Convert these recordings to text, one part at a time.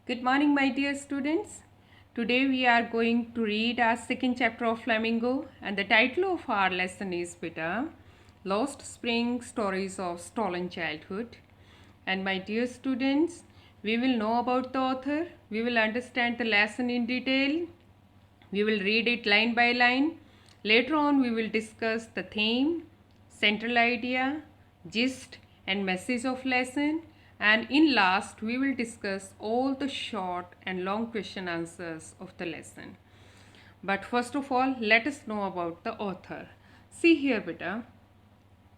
Good morning, my dear students. Today we are going to read our second chapter of Flamingo, and the title of our lesson is Beta Lost Spring Stories of Stolen Childhood. And my dear students, we will know about the author, we will understand the lesson in detail, we will read it line by line. Later on, we will discuss the theme, central idea, gist, and message of lesson. And in last, we will discuss all the short and long question answers of the lesson. But first of all, let us know about the author. See here, beta.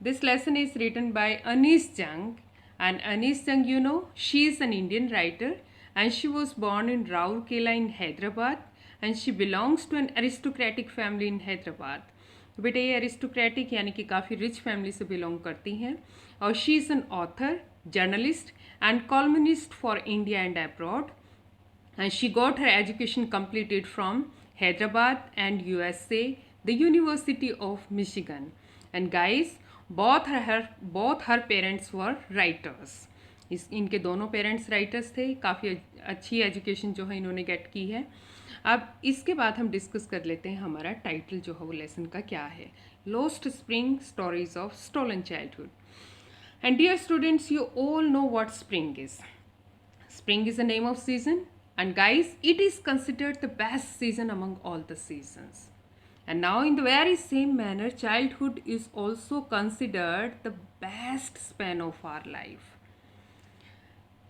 This lesson is written by Anis Jung. And Anis Jung, she is an Indian writer and she was born in Rourkela in Hyderabad and she belongs to an aristocratic family in Hyderabad. तो बेटा ये aristocratic यानी कि काफ़ी rich family से belong करती हैं और she is an author journalist and columnist for India and abroad and she got her education completed from Hyderabad and USA, the University of Michigan. And guys, both her parents were writers. इनके दोनों parents writers थे. काफ़ी अच्छी education जो है इन्होंने gate की है. अब इसके बाद हम डिस्कस कर लेते हैं हमारा टाइटल जो है वो लेसन का क्या है. Lost spring stories of stolen childhood. And dear students, you all know what spring is. Spring is the name of season, and guys, it is considered the best season among all the seasons. And now, in the very same manner, childhood is also considered the best span of our life.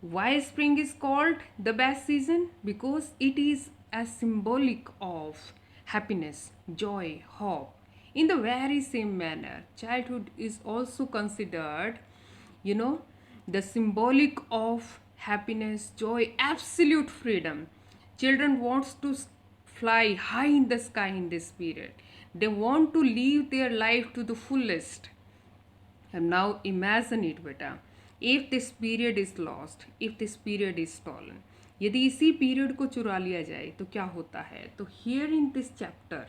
Why spring is called the best season? Because it is a symbolic of happiness, joy, hope. In the very same manner, childhood is also considered, the symbolic of happiness, joy, absolute freedom. Children wants to fly high in the sky in this period. They want to live their life to the fullest. And now imagine it, beta. If this period is lost, if this period is stolen, यदि इसी period को चुरा लिया जाए तो क्या होता है. तो here in this chapter,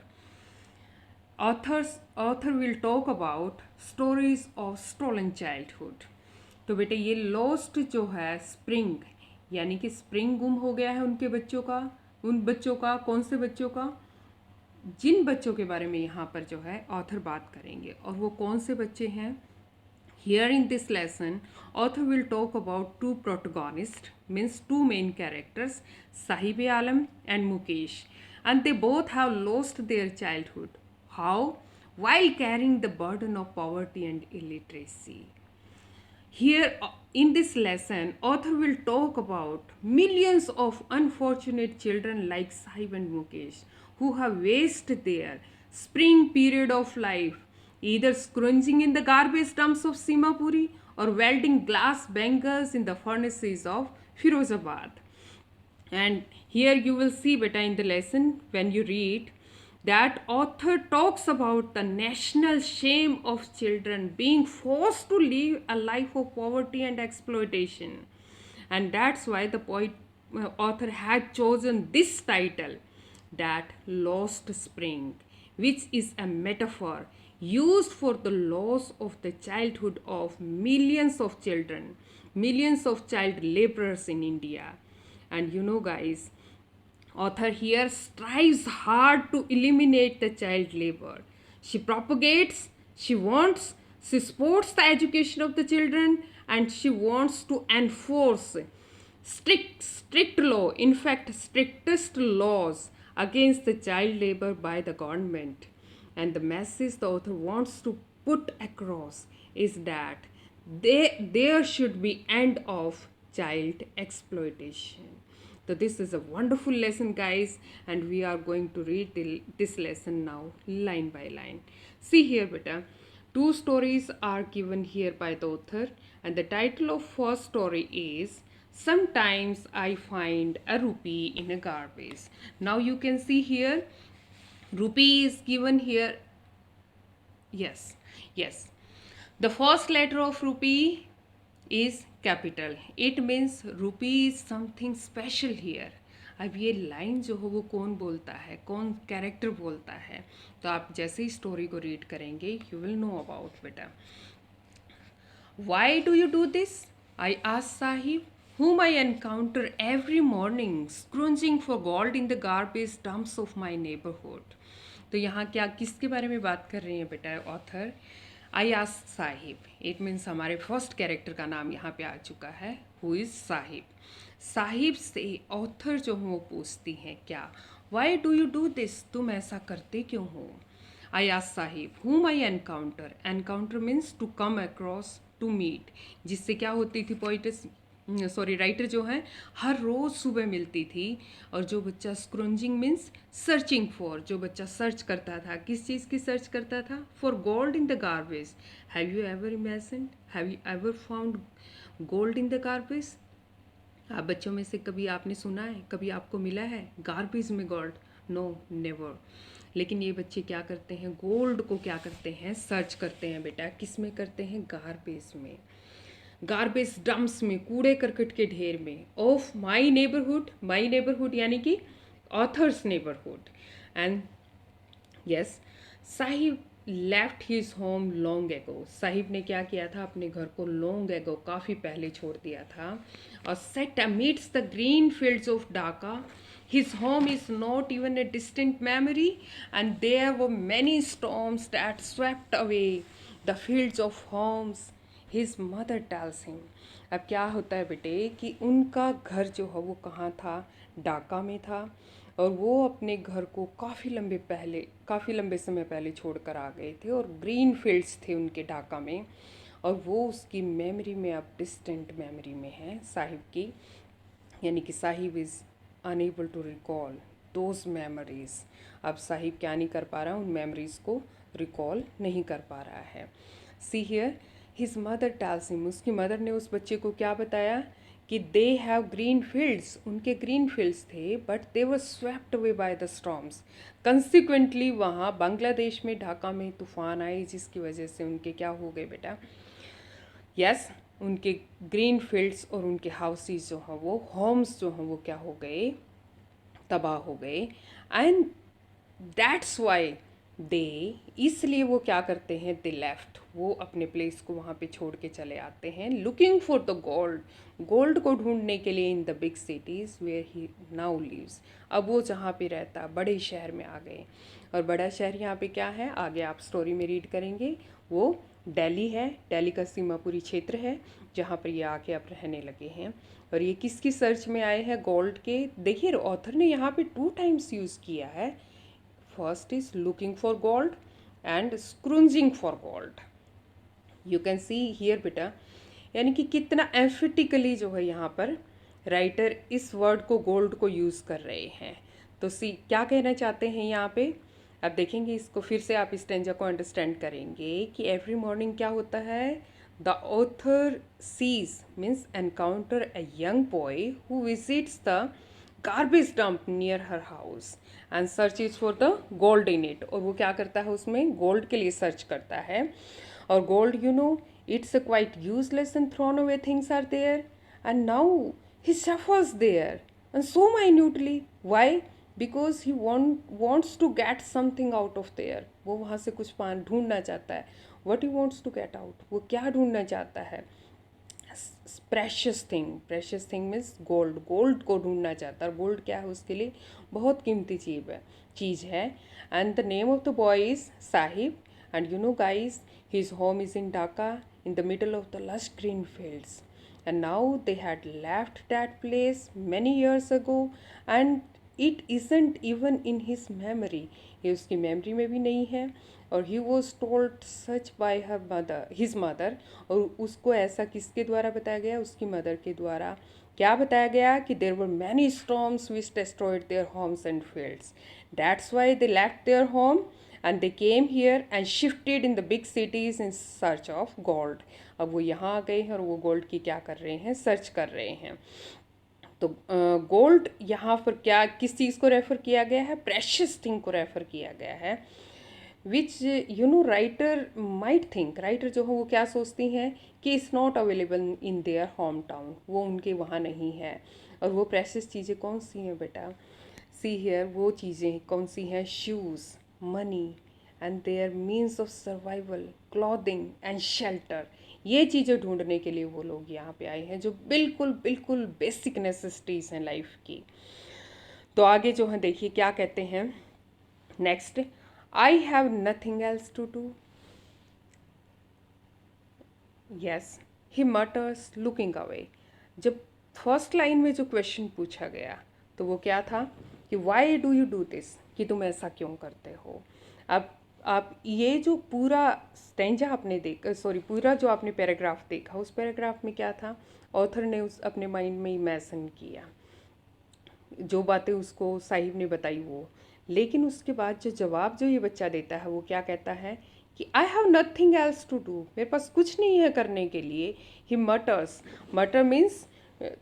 author will talk about stories of stolen childhood. तो बेटे ये लॉस्ट जो है स्प्रिंग, यानी कि स्प्रिंग गुम हो गया है उनके बच्चों का. उन बच्चों का, कौन से बच्चों का, जिन बच्चों के बारे में यहाँ पर जो है ऑथर बात करेंगे. और वो कौन से बच्चे हैं. Here in this lesson, author will talk about two protagonists, means two main characters, Sahib Alam and Mukesh, and they both have lost their childhood. How? While carrying the burden of poverty and illiteracy. Here in this lesson, author will talk about millions of unfortunate children like Sahib and Mukesh who have wasted their spring period of life either scrounging in the garbage dumps of Simapuri or welding glass bangers in the furnaces of Firozabad. And here you will see, beta, in the lesson when you read that author talks about the national shame of children being forced to live a life of poverty and exploitation. And that's why the author had chosen this title, that Lost Spring, which is a metaphor used for the loss of the childhood of millions of children, millions of child laborers in India. And guys, author here strives hard to eliminate the child labor. She propagates, she wants, she supports the education of the children, and she wants to enforce strict law, in fact strictest laws against the child labor by the government. And the message the author wants to put across is that there should be end of child exploitation. So this is a wonderful lesson, guys, and we are going to read this lesson now line by line. See here, beta. Two stories are given here by the author, and the title of first story is Sometimes I Find a Rupee in a Garbage. Now you can see here, rupee is given here. Yes. The first letter of rupee is capital. It means rupee is something special here. अब ये line जो हो वो कौन बोलता है, कौन character बोलता है, तो आप जैसे ही स्टोरी को रीड करेंगे यू विल नो अबाउट. बेटा, why do you do this, I asked Sahib. whom I encounter every morning scrounging for gold in the garbage dumps of my neighborhood. तो यहाँ क्या किसके बारे में बात कर रही हैं बेटा author? Ayaz Sahib. It means हमारे फर्स्ट कैरेक्टर का नाम यहाँ पे आ चुका है, हु इज़ साहिब. साहिब से ऑथर जो है वो पूछती हैं क्या, why do you do this, तुम ऐसा करते क्यों हो? Ayaz Sahib, whom I encounter. Encounter means to come across, to meet. जिससे क्या होती थी पोइटस राइटर जो है हर रोज़ सुबह मिलती थी. और जो बच्चा स्क्रोंजिंग मीन्स सर्चिंग फॉर, जो बच्चा सर्च करता था, किस चीज़ की सर्च करता था? For gold in the garbage. Have you ever imagined, have you ever found gold in the garbage? आप बच्चों में से कभी आपने सुना है, कभी आपको मिला है गार्बेज में गोल्ड? No, never. लेकिन ये बच्चे क्या करते हैं, गोल्ड को क्या करते हैं, सर्च करते हैं बेटा. किस में करते हैं? गार्बेज में, गार्बेज डम्प्स में, कूड़े करकट के ढेर में. Of my neighbourhood, my neighbourhood यानी कि authors neighbourhood. And yes, Sahib left his home long ago. Sahib ने क्या किया था, अपने घर को लॉन्ग एगो, काफ़ी पहले छोड़ दिया था. और set amidst the green fields of Dhaka. His home is not even a distant memory, and there were many storms that swept away the fields of homes. His mother tells him. अब क्या होता है बेटे कि उनका घर जो है वो कहाँ था? ढाका में था. और वो अपने घर को काफ़ी लंबे समय पहले छोड़ कर आ गए थे. और ग्रीन फील्ड्स थे उनके ढाका में. और वो उसकी मेमोरी में, अब डिस्टेंट मेमोरी में है साहिब की. यानी कि Saheb is unable to recall those memories. अब साहिब क्या नहीं कर पा रहा, उन मेमोरीज़ को रिकॉल नहीं कर पा रहा है. See here, his mother tells him. उसकी मदर ने उस बच्चे को क्या बताया कि दे हैव ग्रीन फील्ड्स, उनके ग्रीन फील्ड्स थे, but they were swept away by the storms. Consequently वहाँ बांग्लादेश में, ढाका में तूफान आए, जिसकी वजह से उनके क्या हो गए बेटा? यस, उनके ग्रीन फील्ड्स और उनके हाउसेस जो हैं वो, होम्स जो हैं वो क्या हो गए? तबाह हो गए. एंड दैट्स वाई दे, इसलिए वो क्या करते हैं, दे लेफ्ट, वो अपने प्लेस को वहाँ पे छोड़ के चले आते हैं. Looking for the gold, gold को ढूंढने के लिए, in the big cities where he now lives. अब वो जहाँ पे रहता, बड़े शहर में आ गए. और बड़ा शहर यहाँ पे क्या है, आगे आप स्टोरी में रीड करेंगे, वो दिल्ली है. दिल्ली का सीमापुरी क्षेत्र है जहाँ पर ये आके अब रहने लगे हैं. और ये किसकी सर्च में आए हैं? गोल्ड के. देखिए ऑथर ने यहाँ पे 2 टाइम्स यूज़ किया है. First is looking for gold and scrounging for gold. You can see here बेटा, यानी कि कितना एम्फेटिकली जो है यहाँ पर राइटर इस वर्ड को, गोल्ड को यूज़ कर रहे हैं. तो सी क्या कहना चाहते हैं यहाँ पे? अब देखेंगे इसको, फिर से आप इस स्टेंजा को अंडरस्टैंड करेंगे कि एवरी मॉर्निंग क्या होता है. The author sees means encounter a young boy who visits the garbage dump near her house and search is for the gold in it. और वो क्या करता है, उसमें गोल्ड के लिए सर्च करता है. और gold, you know, it's a quite useless and thrown away things are there, and now he suffers there, and so minutely. Why? Because he wants to get something out of there. वो वहाँ से कुछ पान ढूंढना चाहता है. What he wants to get out, वो क्या ढूंढना चाहता है? Precious thing means gold, gold को ढूंढना चाहता है. गोल्ड क्या है उसके लिए? बहुत कीमती चीज़ है. And the name of the boy is Sahib. And you know guys, his home is in Dhaka, in the middle of the lush green fields. And now they had left that place many years ago, and it isn't even in his memory. ये उसकी memory में भी नहीं है. और he was told such by her mother, his mother. और उसको ऐसा किसके द्वारा बताया गया? उसकी मदर के द्वारा. क्या बताया गया? कि there were many storms which destroyed their homes and fields. That's why they left their home and they came here and shifted in the big cities in search of gold. अब वो यहाँ आ गए हैं और वो गोल्ड की क्या कर रहे हैं? सर्च कर रहे हैं. तो गोल्ड यहाँ पर क्या, किस चीज़ को रेफ़र किया गया है? प्रेशियस थिंग को रेफ़र किया गया है. Which you know writer might think, writer जो है वो क्या सोचती हैं कि it's not available in their home town, वो उनके वहाँ नहीं है. और वो प्रेशियस चीज़ें कौन सी हैं बेटा? सी हियर, वो चीज़ें कौन सी हैं? Shoes, money and their means of survival, clothing and shelter. ये चीज़ें ढूंढने के लिए वो लोग यहाँ पे आए हैं जो बिल्कुल बिल्कुल बेसिक नेसेसिटीज़ हैं लाइफ की। तो आगे जो है देखिए क्या कहते हैं next, I have nothing else to do, yes he mutters looking away. जब फर्स्ट लाइन में जो क्वेश्चन पूछा गया तो वो क्या था कि why do you do this, कि तुम ऐसा क्यों करते हो। अब आप ये जो पूरा स्टेंजा आपने देखा, सॉरी पूरा जो आपने पैराग्राफ देखा, उस पैराग्राफ में क्या था, ऑथर ने उस अपने माइंड में इमेजिन किया जो बातें उसको साहिब ने बताई वो, लेकिन उसके बाद जो जवाब जो ये बच्चा देता है वो क्या कहता है कि I have nothing else to do, मेरे पास कुछ नहीं है करने के लिए। He mutters, mutter means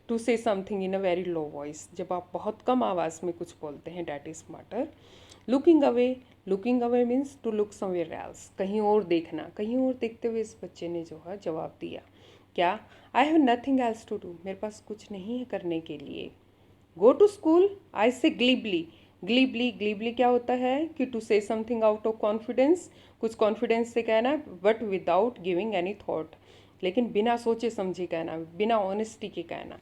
to say something in a very low voice, जब आप बहुत कम आवाज़ में कुछ बोलते हैं, that is mutter. Looking away, looking away means to look somewhere else, कहीं और देखना, कहीं और देखते हुए इस बच्चे ने जो है जवाब दिया क्या, I have nothing else to do, मेरे पास कुछ नहीं है करने के लिए। गो टू स्कूल, आई से ग्लीबली, ग्लीबली, ग्लीबली क्या होता है कि to say something out of confidence, कुछ कॉन्फिडेंस से कहना but without giving any thought, लेकिन बिना सोचे समझे कहना, बिना ऑनेस्टी के कहना।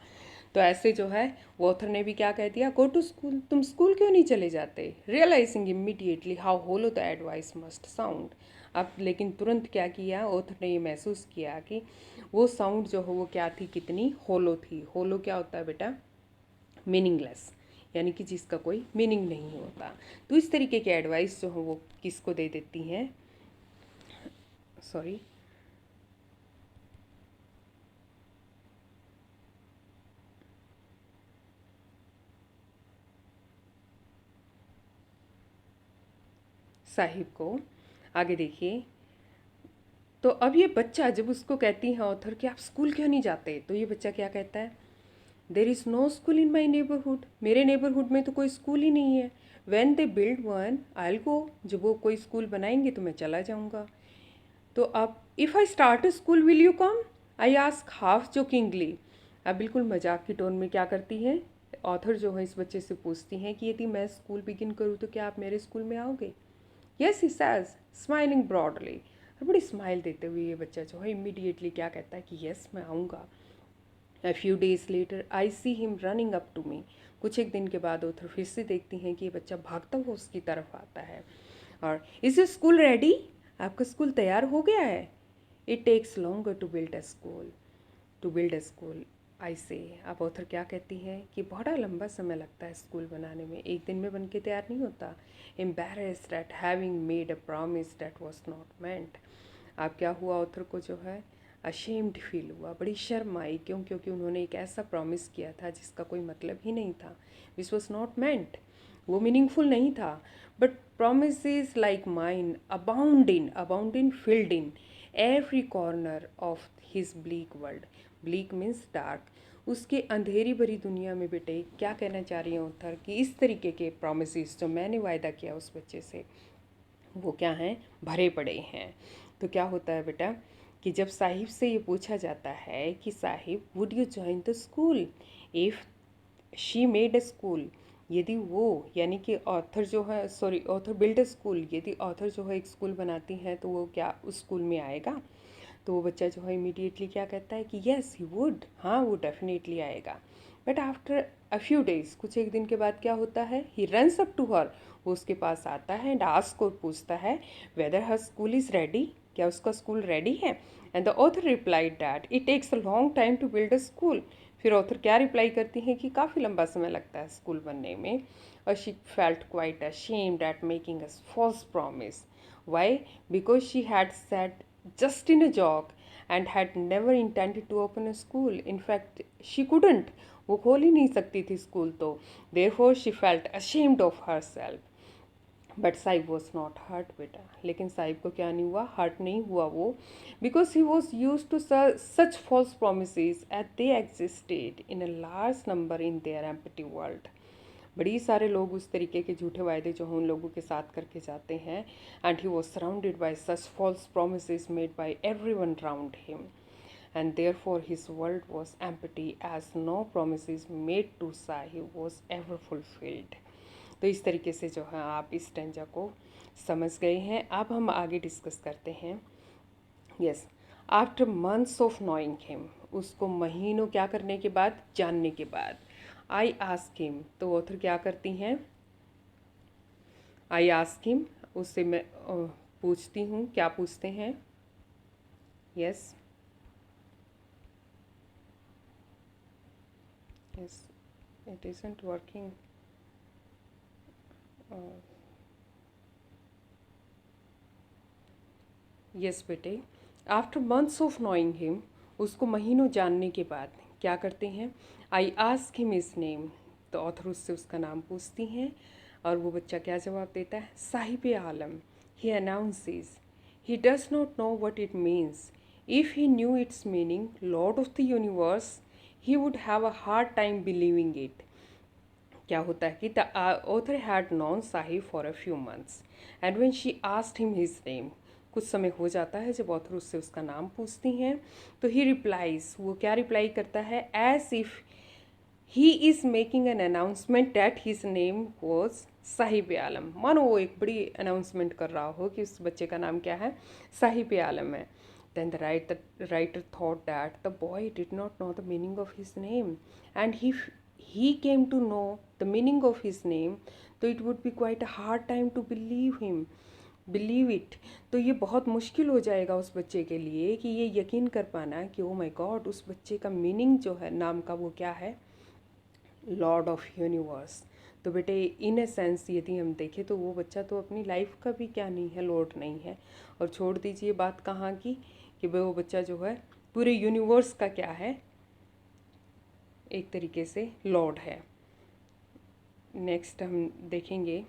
तो ऐसे जो है वो ऑथर ने भी क्या कह दिया, गो टू स्कूल, तुम स्कूल क्यों नहीं चले जाते, realising immediately how hollow the advice must sound. अब लेकिन तुरंत क्या किया ऑथर ने, ये महसूस किया कि वो साउंड जो है वो क्या थी, कितनी होलो थी। होलो क्या होता है बेटा, मीनिंगलेस, यानी कि जिसका कोई मीनिंग नहीं होता। तो इस तरीके के एडवाइस जो है वो किसको दे देती हैं, सॉरी साहिब को। आगे देखिए, तो अब ये बच्चा जब उसको कहती है ऑथर कि आप स्कूल क्यों नहीं जाते, तो ये बच्चा क्या कहता है, there is no school in my neighbourhood, मेरे नेबरहुड में तो कोई स्कूल ही नहीं है। When they build one I will go, जब वो कोई स्कूल बनाएंगे तो मैं चला जाऊँगा। तो अब if I start a school will you come, I ask half jokingly. अब बिल्कुल मजाक की टोन में क्या करती है ऑथर जो है इस बच्चे से पूछती हैं कि यदि मैं स्कूल बिगिन करूँ तो क्या आप मेरे स्कूल में आओगे। यस ही सैज स्माइलिंग ब्रॉडली, और बड़ी स्माइल देते हुए ये बच्चा जो है इमीडिएटली क्या कहता है कि यस मैं आऊँगा। A few days later, I see him running up to me. कुछ एक दिन के बाद ऑथर फिर से देखती हैं कि ये बच्चा भागता हुआ उसकी तरफ आता है और इज योर स्कूल रेडी, आपका स्कूल तैयार हो गया है। It takes longer to build a school, to build a school I say. अब ऑथर क्या कहती हैं कि बड़ा लंबा समय लगता है स्कूल बनाने में, एक दिन में बन के तैयार नहीं होता। Embarrassed eight having made a promise that was not meant. अब क्या हुआ ऑथर को जो है अशेम्ड फील हुआ, बड़ी शर्म आई, क्यों, क्योंकि उन्होंने एक ऐसा प्रॉमिस किया था जिसका कोई मतलब ही नहीं था, विच वॉज नॉट मेंट, वो मीनिंगफुल नहीं था। But promises like mine abound in filled in every corner of his bleak world. Bleak means dark. उसके अंधेरी भरी दुनिया में बेटे क्या कहना चाह रही हैं ऑथर कि इस तरीके के promises जो मैंने वायदा किया उस बच्चे से वो क्या हैं, भरे पड़े हैं। तो क्या होता है बेटा कि जब साहिब से ये पूछा जाता है कि Sahib would you join the school if she made a school, यदि वो यानी कि ऑथर जो है, sorry author build a school, यदि ऑथर जो है एक स्कूल बनाती हैं तो वो क्या उस स्कूल में आएगा। तो वो बच्चा जो है इमीडिएटली क्या कहता है कि येस ही वुड, हाँ वो डेफिनेटली आएगा। But after a few days, कुछ एक दिन के बाद क्या होता है, he runs up to her, वो उसके पास आता है एंड आस्क को पूछता है whether her school is ready, क्या उसका स्कूल रेडी है। And the author replied that it takes a long time to build a school. फिर ऑथर क्या रिप्लाई करती हैं कि काफ़ी लंबा समय लगता है स्कूल बनने में। और she felt quite ashamed at making a false promise. Why? Because she had said just in a joke and had never intended to open a school. In fact, she couldn't. वो खोल ही नहीं सकती थी school तो। Therefore, she felt ashamed of herself. But Sahib was not hurt बेटा, लेकिन साहिब को क्या नहीं हुआ, हर्ट नहीं हुआ वो, because he was used to such false promise at they existed in a large number in their empty world. बड़ी सारे लोग उस तरीके के झूठे वायदे जो हैं उन लोगों के साथ करके जाते हैं, and he was surrounded by such false promise made by everyone round him, and therefore his world was empty as no promises made to Sahib was ever fulfilled. तो इस तरीके से जो है आप इस स्टेंजा को समझ गए हैं। अब हम आगे डिस्कस करते हैं। Yes, after months of knowing him, उसको महीनों क्या करने के बाद, जानने के बाद। आई आस्क हिम, तो ऑथर क्या करती हैं, आई आस्क हिम, उससे मैं पूछती हूँ, क्या पूछते हैं, yes yes it isn't working, yes बेटे। After months of knowing him, उसको महीनों जानने के बाद क्या करते हैं, I ask him his name, तो ऑथर उससे उसका नाम पूछती हैं और वो बच्चा क्या जवाब देता है, Sahib Alam. He announces he does not know what it means, if he knew its meaning, lord of the universe, he would have a hard time believing it. क्या होता है कि the author had known Sahib for a few months and when she asked him his name, कुछ समय हो जाता है जब ऑथर उससे उसका नाम पूछती हैं, तो ही रिप्लाइज, वो क्या रिप्लाई करता है, as if he is making an announcement that his name was Sahib Alam, मानो वो एक बड़ी अनाउंसमेंट कर रहा हो कि उस बच्चे का नाम क्या है, साहिब आलम है। Then the writer thought that the boy did not know the meaning of his name, and if he came to know the meaning of his name, तो it would be quite a hard time to believe it। तो ये बहुत मुश्किल हो जाएगा उस बच्चे के लिए कि ये यकीन कर पाना कि ओ माय गॉड, उस बच्चे का मीनिंग जो है नाम का वो क्या है, लॉर्ड ऑफ यूनिवर्स। तो बेटे इन ए सेंस यदि हम देखें तो वो बच्चा तो अपनी लाइफ का भी क्या नहीं है, लॉर्ड नहीं है। और छोड़ दीजिए बात कहाँ की, कि वो बच्चा जो है पूरे यूनिवर्स का क्या है, एक तरीके से लॉर्ड है। नेक्स्ट हम देखेंगे,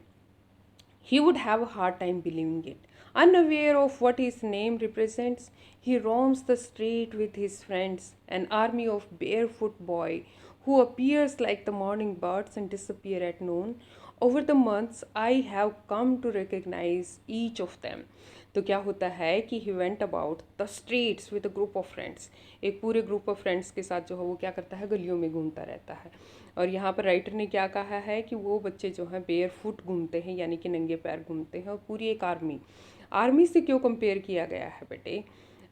he would have a hard time believing it. Unaware of what his name represents, he roams the street with his friends, an army of barefoot boys who appears like the morning birds and disappear at noon. Over the months, I have come to recognize each of them. तो क्या होता है कि he went about the streets with a group of friends, एक पूरे group of friends के साथ जो है वो क्या करता है, गलियों में घूमता रहता है। और यहाँ पर राइटर ने क्या कहा है कि वो बच्चे जो हैं बेयर फुट घूमते हैं, यानी कि नंगे पैर घूमते हैं। और पूरी एक आर्मी से क्यों कंपेयर किया गया है बेटे,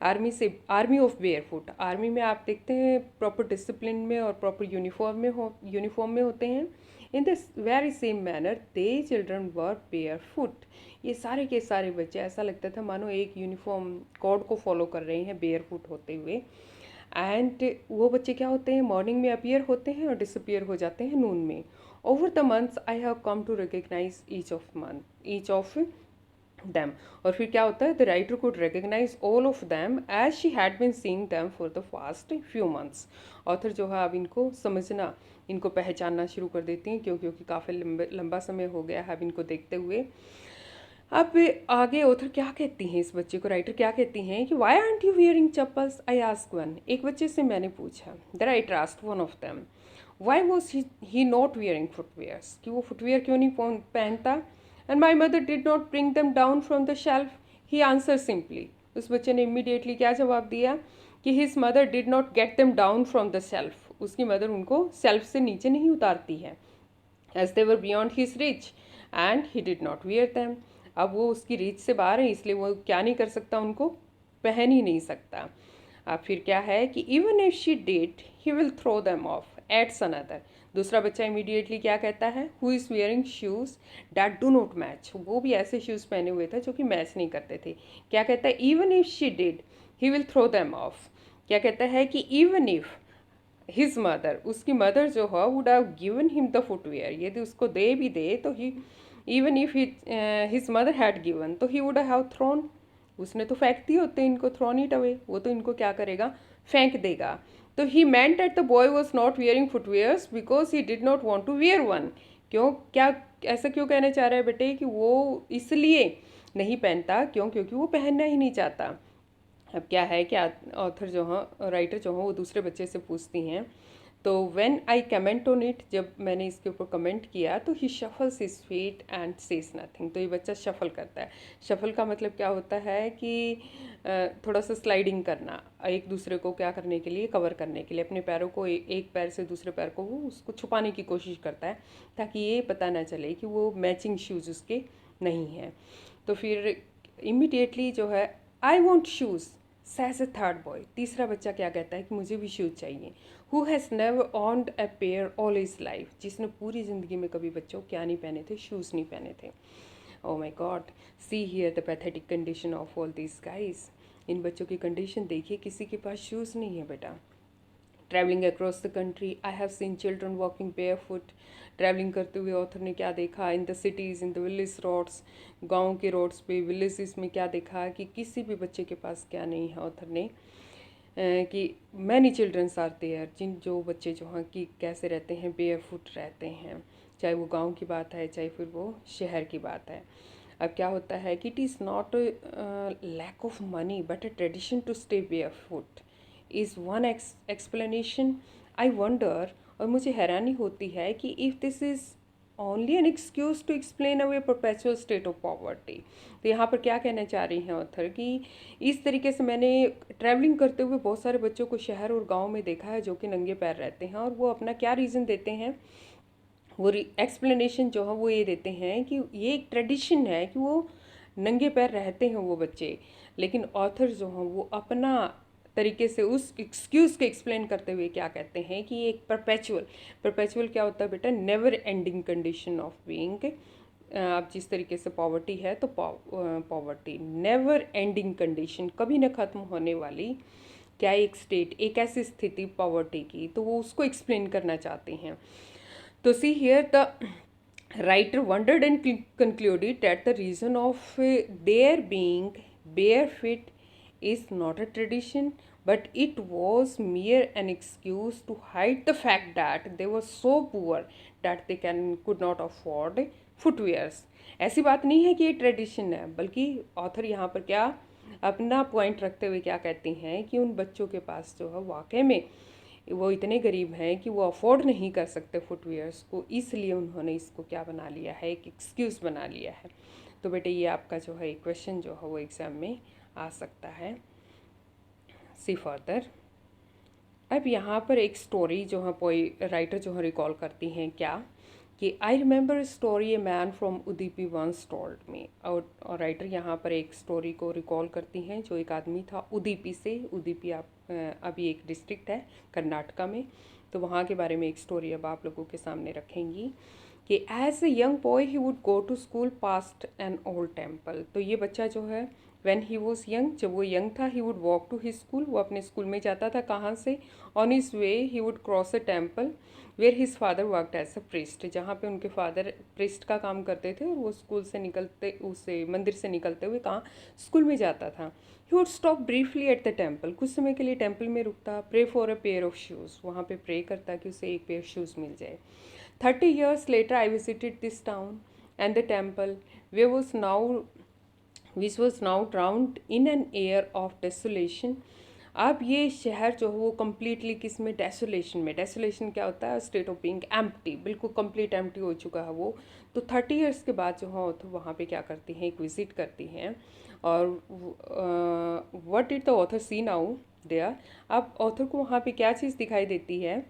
आर्मी से, army of bear foot, army में आप देखते हैं प्रॉपर डिसिप्लिन में और प्रॉपर यूनिफॉर्म में होते हैं। In this very same manner they children were bear foot, ये सारे के सारे बच्चे ऐसा लगता था मानो एक यूनिफॉर्म कोड को फॉलो कर रहे हैं बेयर फुट होते हुए। एंड वो बच्चे क्या होते हैं, मॉर्निंग में अपीयर होते हैं और डिसअपियर हो जाते हैं नून में। Over the months I have come to recognise each of them. और फिर क्या होता है, the writer could recognise all of them as she had been seeing them for the fast few months. Author जो है अब इनको समझना, इनको पहचानना शुरू कर देती हैं, क्योंकि काफ़ी लंबा समय हो गया है अब इनको देखते हुए। अब आगे ऑथर क्या कहती हैं इस बच्चे को, राइटर क्या कहती हैं कि Y aunt you wearing chappals, I ask one, एक बच्चे से मैंने पूछा, the writer asked one of them why was he not wearing footwears, कि वो फुटवेयर क्यों नहीं पहनता। And my mother did not bring them down from the shelf, he answer simply, उस बच्चे ने इमीडिएटली क्या जवाब दिया कि his mother did not get them down from the shelf, उसकी मदर उनको शेल्फ से नीचे नहीं उतारती है, as they were beyond his reach and he did not wear them. अब वो उसकी रीच से बाहर है, इसलिए वो क्या नहीं कर सकता, उनको पहन ही नहीं सकता। अब फिर क्या है कि even if she did he will throw them off adds another, दूसरा बच्चा इमीडिएटली क्या कहता है, who is wearing shoes that do not match, वो भी ऐसे शूज़ पहने हुए थे जो कि मैच नहीं करते थे। क्या कहता है, even if she did he will throw them off. क्या कहता है कि इवन इफ हिज मदर, उसकी मदर जो है would have given him the footwear, यदि उसको दे भी दे तो he, even if his mother had given, तो ही वुड हैव थ्रोन, उसने तो फेंक दिए होते इनको, थ्रोन इट अवे, वो तो इनको क्या करेगा, फेंक देगा। तो he meant that the boy was not wearing footwears because he did not want to wear one. क्यों, क्या ऐसा क्यों कहना चाह रहा है बेटे कि वो इसलिए नहीं पहनता, क्यों, क्योंकि वो पहनना ही नहीं चाहता। अब क्या है कि ऑथर जो हैं, राइटर जो हैं, वो दूसरे बच्चे से पूछती हैं, तो when I comment on it, जब मैंने इसके ऊपर कमेंट किया, तो he shuffles his feet and says nothing, तो ये बच्चा शफल करता है। शफल का मतलब क्या होता है कि थोड़ा सा स्लाइडिंग करना, एक दूसरे को क्या करने के लिए, कवर करने के लिए, अपने पैरों को एक पैर से दूसरे पैर को वो उसको छुपाने की कोशिश करता है, ताकि ये पता ना चले कि वो मैचिंग शूज़ उसके नहीं हैं। तो फिर इमीडिएटली जो है, I want shoes, Says a third boy. तीसरा बच्चा क्या कहता है कि मुझे भी शूज़ चाहिए. Who has never owned a pair all his life? जिसने पूरी ज़िंदगी में कभी बच्चों क्या नहीं पहने थे, शूज़ नहीं पहने थे. Oh my God, see here the pathetic condition of all these guys. इन बच्चों की कंडीशन देखिए, किसी के पास शूज़ नहीं है बेटा. Travelling across the country I have seen children walking barefoot. Travelling करते हुए ऑथर ने क्या देखा, in the cities, in the village roads, गाँव के रोड्स पे, विलेजेस में क्या देखा कि किसी भी बच्चे के पास क्या नहीं है. ऑथर ने कि मैनी चिल्ड्रंस आर देयर, जो बच्चे जो हैं कि कैसे रहते हैं, बेयर फुट रहते हैं, चाहे वो गांव की बात है चाहे फिर वो शहर की बात है. अब क्या होता है कि it is not lack of money but a tradition to stay barefoot is one explanation. I wonder, और मुझे हैरानी होती है कि if this is only an excuse to explain away perpetual state of poverty. तो यहाँ पर क्या कहना चाह रही हैं ऑथर कि इस तरीके से मैंने ट्रैवलिंग करते हुए बहुत सारे बच्चों को शहर और गांव में देखा है जो कि नंगे पैर रहते हैं, और वो अपना क्या रीज़न देते हैं, वो एक्सप्लेनेशन जो है वो ये देते हैं कि ये एक ट्रेडिशन है कि वो नंगे पैर रहते हैं वो बच्चे. लेकिन ऑथर जो हैं वो अपना तरीके से उस एक्सक्यूज़ को एक्सप्लेन करते हुए क्या कहते हैं कि ये एक परपेचुअल क्या होता है बेटा, never ending condition of being. अब जिस तरीके से पॉवर्टी है तो पॉवर्टी नेवर एंडिंग कंडीशन, कभी न ख़त्म होने वाली क्या एक स्टेट, एक ऐसी स्थिति पॉवर्टी की, तो वो उसको एक्सप्लेन करना चाहते हैं. तो सी here the writer wondered and concluded that the reason of their being barefoot is not a tradition, but it was mere an excuse to hide the fact that they were so poor that they could not afford footwears. ऐसी बात नहीं है कि ये tradition है, बल्कि author यहाँ पर क्या अपना पॉइंट रखते हुए क्या कहती हैं कि उन बच्चों के पास जो है वाकई में वो इतने गरीब हैं कि वो अफोर्ड नहीं कर सकते फुटवेयर्स को, इसलिए उन्होंने इसको क्या बना लिया है, एक एक्सक्यूज़ बना लिया है. तो बेटे ये आपका जो है क्वेश्चन जो है वो एग्ज़ाम में आ सकता है. सी फर्दर. अब यहाँ पर एक स्टोरी जो है राइटर जो है रिकॉल करती हैं क्या कि I remember story a man from Udupi once told me. और राइटर यहाँ पर एक स्टोरी को रिकॉल करती हैं जो एक आदमी था उदीपी से. उदीपी आप अभी एक डिस्ट्रिक्ट है कर्नाटका में, तो वहाँ के बारे में एक स्टोरी अब आप लोगों के सामने रखेंगी कि as a young boy he would go to school past an old temple. तो ये बच्चा जो है व्हेन ही वॉज यंग, जब वो यंग था, he would walk to his school, वो अपने स्कूल में जाता था. कहाँ से? On his way he would cross a temple where his father worked as a priest, जहाँ पे उनके फादर प्रिस्ट का काम करते थे, और वो स्कूल से निकलते, उसे मंदिर से निकलते हुए कहाँ स्कूल में जाता था. He would stop briefly at the temple, कुछ समय के लिए टेम्पल में रुकता. Pray for a pair of shoes, वहाँ पे प्रे करता कि उसे एक पेयर शूज़ मिल जाए. 30 years later I visited this town and the temple which was now drowned in an air of desolation. अब ये शहर जो है वो कम्प्लीटली किस में, डेसोलेशन में. डेसोलेशन क्या होता है? स्टेट ऑफ बीइंग एम्प्टी, बिल्कुल कंप्लीट एम्प्टी हो चुका है वो. तो 30 ईयर्स के बाद जो है तो वहाँ पे क्या करती हैं, एक विज़िट करती हैं. और what did the author see now there. अब ऑथर को वहाँ पे क्या चीज़ दिखाई देती है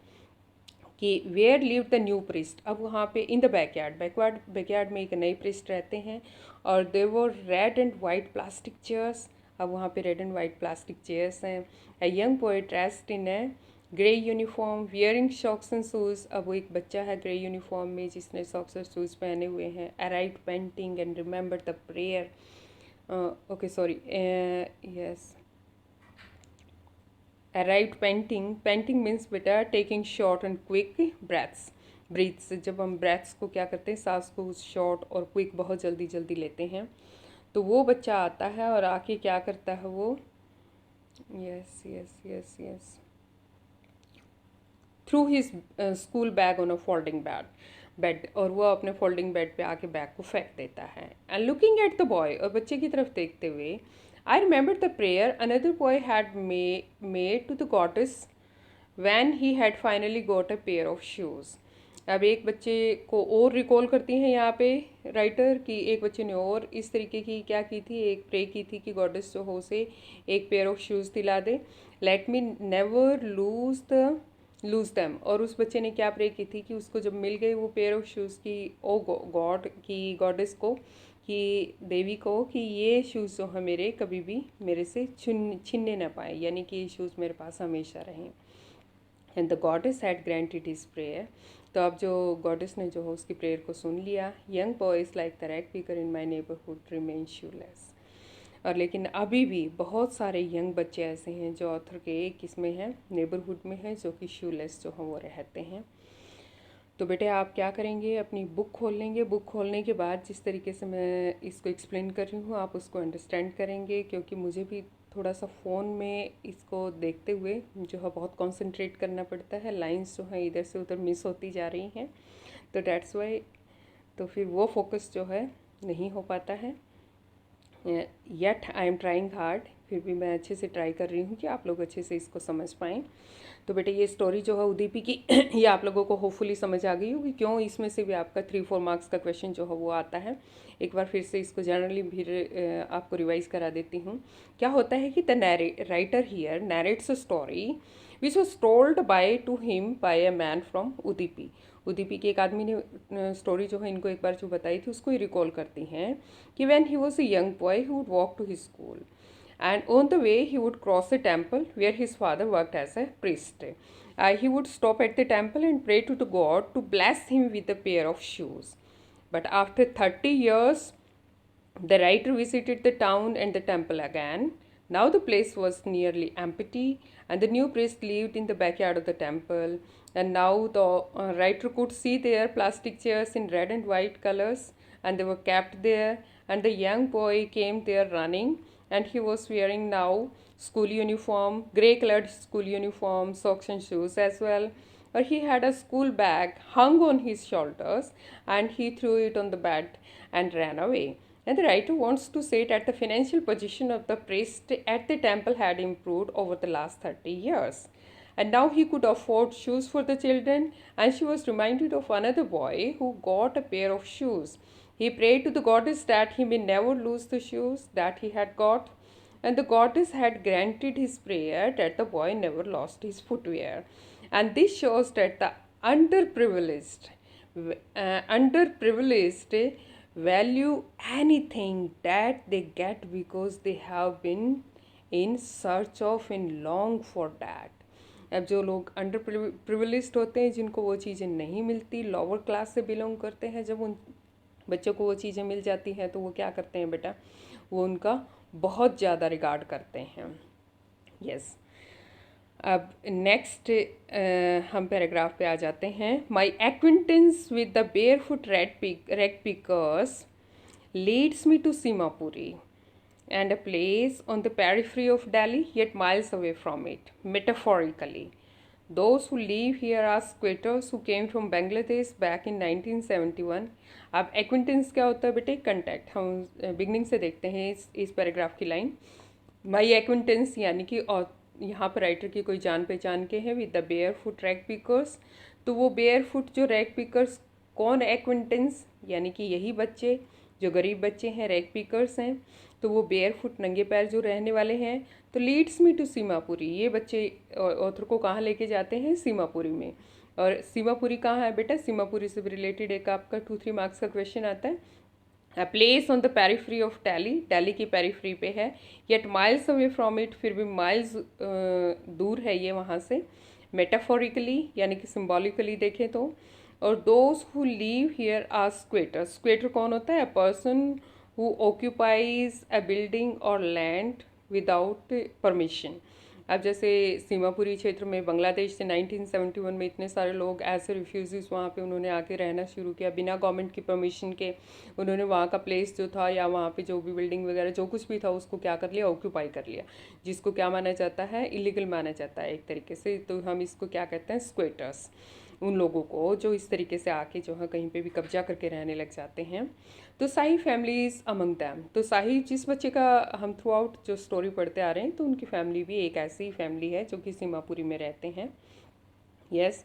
कि where live the new priest. अब वहाँ पे इन द बैकयार्ड में एक नए प्रिस्ट रहते हैं, और there were red and white plastic chairs. अब वहाँ पे red and white plastic chairs हैं. A young boy dressed in a grey uniform wearing socks and shoes. अब वो एक बच्चा है ग्रे यूनिफॉर्म में जिसने सॉक्स और शूज़ पहने हुए हैं. Arrived panting and remember the prayer. Okay sorry, yes, arrived panting means बेटा taking short and quick breaths. जब हम ब्रेथ्स को क्या करते हैं, सांस को शॉर्ट और क्विक बहुत जल्दी जल्दी लेते हैं. तो वो बच्चा आता है और आके क्या करता है वो, yes yes yes yes, through his school bag on a folding bed, और वो अपने फोल्डिंग बेड पे आके बैग को फेंक देता है. And looking at the boy, और बच्चे की तरफ देखते हुए, I remembered the prayer another boy had made to the goddess when he had finally got a pair of shoes. अब एक बच्चे को और रिकॉल करती हैं यहाँ पे राइटर कि एक बच्चे ने और इस तरीके की क्या की थी, एक प्रे की थी कि गॉडेस जो हो से एक पेयर ऑफ शूज़ दिला दे. Let me never lose them. और उस बच्चे ने क्या प्रे की थी कि उसको जब मिल गए वो पेयर ऑफ शूज़ की, ओ गॉड की गॉडेस को, कि देवी को कि ये शूज़ जो है मेरे कभी भी मेरे से छीनने ना पाए, यानी कि ये शूज़ मेरे पास हमेशा रहें। And the goddess had granted his prayer, तो अब जो गॉडेस ने जो है उसकी प्रेयर को सुन लिया। Young boys like the rag picker in my neighbourhood remain shoelace, और लेकिन अभी भी बहुत सारे यंग बच्चे ऐसे हैं जो ऑथर के किसमें हैं, नेबरहुड में हैं, जो कि शूलेस जो हैं वो रहते हैं। तो बेटे आप क्या करेंगे, अपनी बुक खोल लेंगे। बुक खोलने के बाद जिस तरीके से मैं इसको एक्सप्लेन कर रही हूँ आप उसको अंडरस्टैंड करेंगे, क्योंकि मुझे भी थोड़ा सा फ़ोन में इसको देखते हुए जो है बहुत कंसंट्रेट करना पड़ता है, लाइंस जो हैं इधर से उधर मिस होती जा रही हैं, तो डैट्स वाई, तो फिर वो फोकस जो है नहीं हो पाता है। Yet I am trying hard, फिर भी मैं अच्छे से ट्राई कर रही हूँ कि आप लोग अच्छे से इसको समझ पाएँ। तो बेटे ये स्टोरी जो है उदीपी की ये आप लोगों को होपफुली समझ आ गई होगी, क्यों इसमें से भी आपका 3-4 मार्क्स का क्वेश्चन जो है वो आता है। एक बार फिर से इसको जनरली फिर आपको रिवाइज करा देती हूँ। क्या होता है कि the writer here narrates a story which was told by to him by a man from Udupi. Udupi के एक आदमी ने स्टोरी जो है इनको एक बार जो बताई थी उसको ही रिकॉल करती हैं कि when he was a young boy he would walk to his school and on the way he would cross a temple where his father worked as a priest. He would stop at the temple and pray to the god to bless him with a pair of shoes. But after 30 years, the writer visited the town and the temple again. Now the place was nearly empty, and the new priest lived in the backyard of the temple. And now the writer could see their plastic chairs in red and white colors, and they were kept there. And the young boy came there running, and he was wearing now school uniform, grey colored school uniform, socks and shoes as well. Or he had a school bag hung on his shoulders, and he threw it on the bed and ran away. And the writer wants to say that the financial position of the priest at the temple had improved over the last 30 years. And now he could afford shoes for the children, and she was reminded of another boy who got a pair of shoes. He prayed to the goddess that he may never lose the shoes that he had got, and the goddess had granted his prayer that the boy never lost his footwear. And this shows that the underprivileged value anything that they get because they have been in search of and long for that. अब जो लोग under privileged होते हैं, जिनको वो चीज़ें नहीं मिलती, लोअर क्लास से बिलोंग करते हैं, जब उन बच्चों को वो चीज़ें मिल जाती हैं तो वो क्या करते हैं बेटा, वो उनका बहुत ज़्यादा रिगार्ड करते हैं। यस अब नेक्स्ट हम पैराग्राफ पे आ जाते हैं। My acquaintance with the bare foot rag pickers leads me to Seemapuri and a place on the periphery of Delhi, yet miles away from it, metaphorically. Those who live here are squatters who came from Bangladesh back in 1971. अब acquaintance क्या होता है बेटे, contact। हम beginning से देखते हैं इस पैराग्राफ की लाइन। माई acquaintance यानी कि और यहाँ पर राइटर की कोई जान पहचान के हैं with the bare foot rag pickers. तो वो बेयर फुट जो रैग पिकर्स कौन एक्विंटेंस, यानी कि यही बच्चे जो गरीब बच्चे हैं, रैग पिकर्स हैं, तो वो बेयर फुट नंगे पैर जो रहने वाले हैं। तो लीड्स मी टू सीमापुरी, ये बच्चे ऑथर को कहाँ लेके जाते हैं, सीमापुरी में। और सीमापुरी कहाँ है बेटा, सीमापुरी से भी रिलेटेड एक आपका 2-3 मार्क्स का क्वेश्चन आता है। Place on the periphery of Delhi, Delhi की पेरिफ्री पे है, yet miles away from it, फिर भी माइल्स दूर है ये वहाँ से। मेटाफोरिकली यानी कि सिम्बॉलिकली देखें तो। और those who live here are squatter. Squatter कौन होता है, a person who occupies a building or land without permission। अब जैसे सीमापुरी क्षेत्र में बांग्लादेश से 1971 में इतने सारे लोग ऐसे रिफ्यूजीज वहाँ पे उन्होंने आके रहना शुरू किया बिना गवर्नमेंट की परमिशन के। उन्होंने वहाँ का प्लेस जो था या वहाँ पे जो भी बिल्डिंग वगैरह जो कुछ भी था उसको क्या कर लिया, ऑक्यूपाई कर लिया, जिसको क्या माना जाता है, इलीगल माना जाता है एक तरीके से। तो हम इसको क्या कहते हैं, स्क्वेटर्स, उन लोगों को जो इस तरीके से आके जो है कहीं पे भी कब्जा करके रहने लग जाते हैं। तो साही फैमिलीज अमंग दैम, तो साही जिस बच्चे का हम थ्रू आउट जो स्टोरी पढ़ते आ रहे हैं, तो उनकी फैमिली भी एक ऐसी फैमिली है जो कि सीमापुरी में रहते हैं। Yes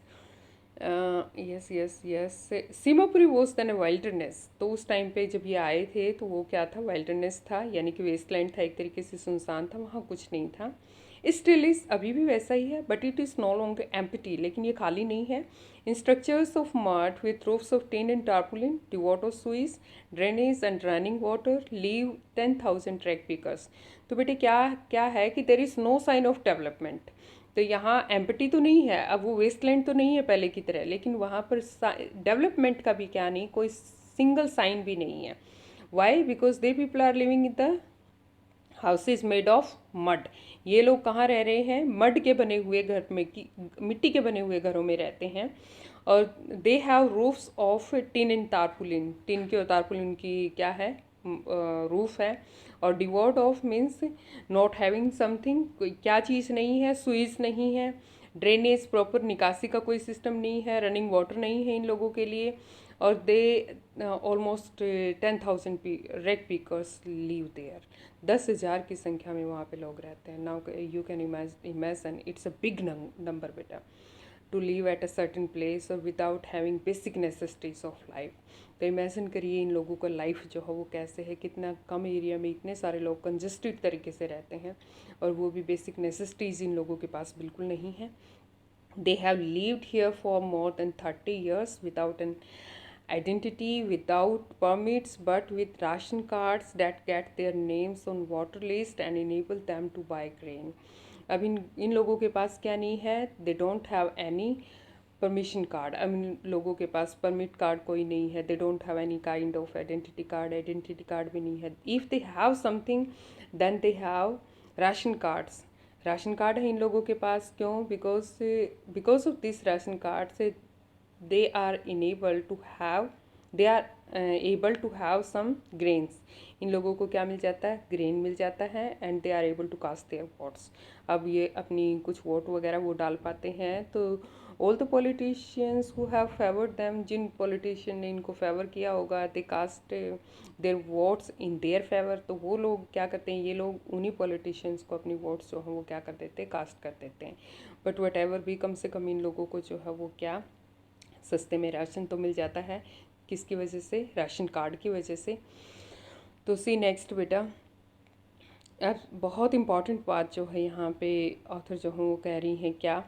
yes yes yes Seemapuri was then a wilderness. तो उस टाइम पे जब ये आए थे तो वो क्या था, वाइल्डरनेस था, यानी कि वेस्टलैंड था, एक तरीके से सुनसान था, वहाँ कुछ नहीं था। स्टिल इज अभी भी वैसा ही है, but it is no longer empty, लेकिन ये खाली नहीं है। In structures of mud with roofs of tin and tarpaulin, devoid of sewage, drainage and running water live 10,000 rag pickers. तो बेटे क्या क्या है कि there is no sign of development. तो यहाँ एम्प्टी तो नहीं है, अब वो वेस्टलैंड तो नहीं है पहले की तरह, लेकिन वहाँ पर डेवलपमेंट का भी क्या नहीं, कोई सिंगल साइन भी नहीं है। Why? Because they people are living in the house is made of mud. ये लोग कहाँ रह रहे हैं? मड के बने हुए घर में, की मिट्टी के बने हुए घरों में रहते हैं। और they have roofs of tin and tarpaulin, tin की और तारपुलिन की क्या है, रूफ है। और डिवॉर्ड of means not having something, क्या चीज़ नहीं है, सुइज नहीं है, ड्रेनेज प्रॉपर निकासी का कोई सिस्टम नहीं है, रनिंग वाटर नहीं है इन लोगों के लिए। और they almost 10,000 rag pickers live there. 10,000 की संख्या में वहाँ पे लोग रहते हैं। Now you can imagine it's a big number बेटा, to live at a certain place और without having basic necessities of life. तो इमेजिन करिए इन लोगों का लाइफ जो है वो कैसे है, कितना कम एरिया में इतने सारे लोग कंजस्टेड तरीके से रहते हैं, और वो भी बेसिक नेसेसिटीज़ इन लोगों के पास बिल्कुल नहीं है। They have lived here for more than 30 years without an identity, without permits, but with ration cards that get their names on water list and enable them to buy grain. अब इन लोगों के पास क्या नहीं है? They don't have any permission card. अब इन लोगों के पास permit card कोई नहीं है। They don't have any kind of identity card भी नहीं है। If they have something then they have ration cards. Ration card है इन लोगों के पास, क्यों? Because of this ration card से they are enable to have they are able to have some grains. इन लोगों को क्या मिल जाता है? ग्रेन मिल जाता है, and they are able to cast their votes. अब ये अपनी कुछ वोट वगैरह वो डाल पाते हैं। तो all the politicians who have favoured them, जिन पॉलिटिशियन ने इनको फेवर किया होगा, they cast their votes in their favour. तो वो लोग क्या करते हैं, ये लोग उन्हीं पॉलिटिशियंस को अपनी वोट्स जो हैं वो क्या कर देते हैं, कास्ट कर देते हैं। बट वट एवर भी, कम से कम इन लोगों को जो है वो क्या, सस्ते में राशन तो मिल जाता है। किसकी वजह से? राशन कार्ड की वजह से। तो सी नेक्स्ट बेटा, अब बहुत इम्पॉर्टेंट बात जो है यहाँ पे ऑथर जो हैं वो कह रही हैं, क्या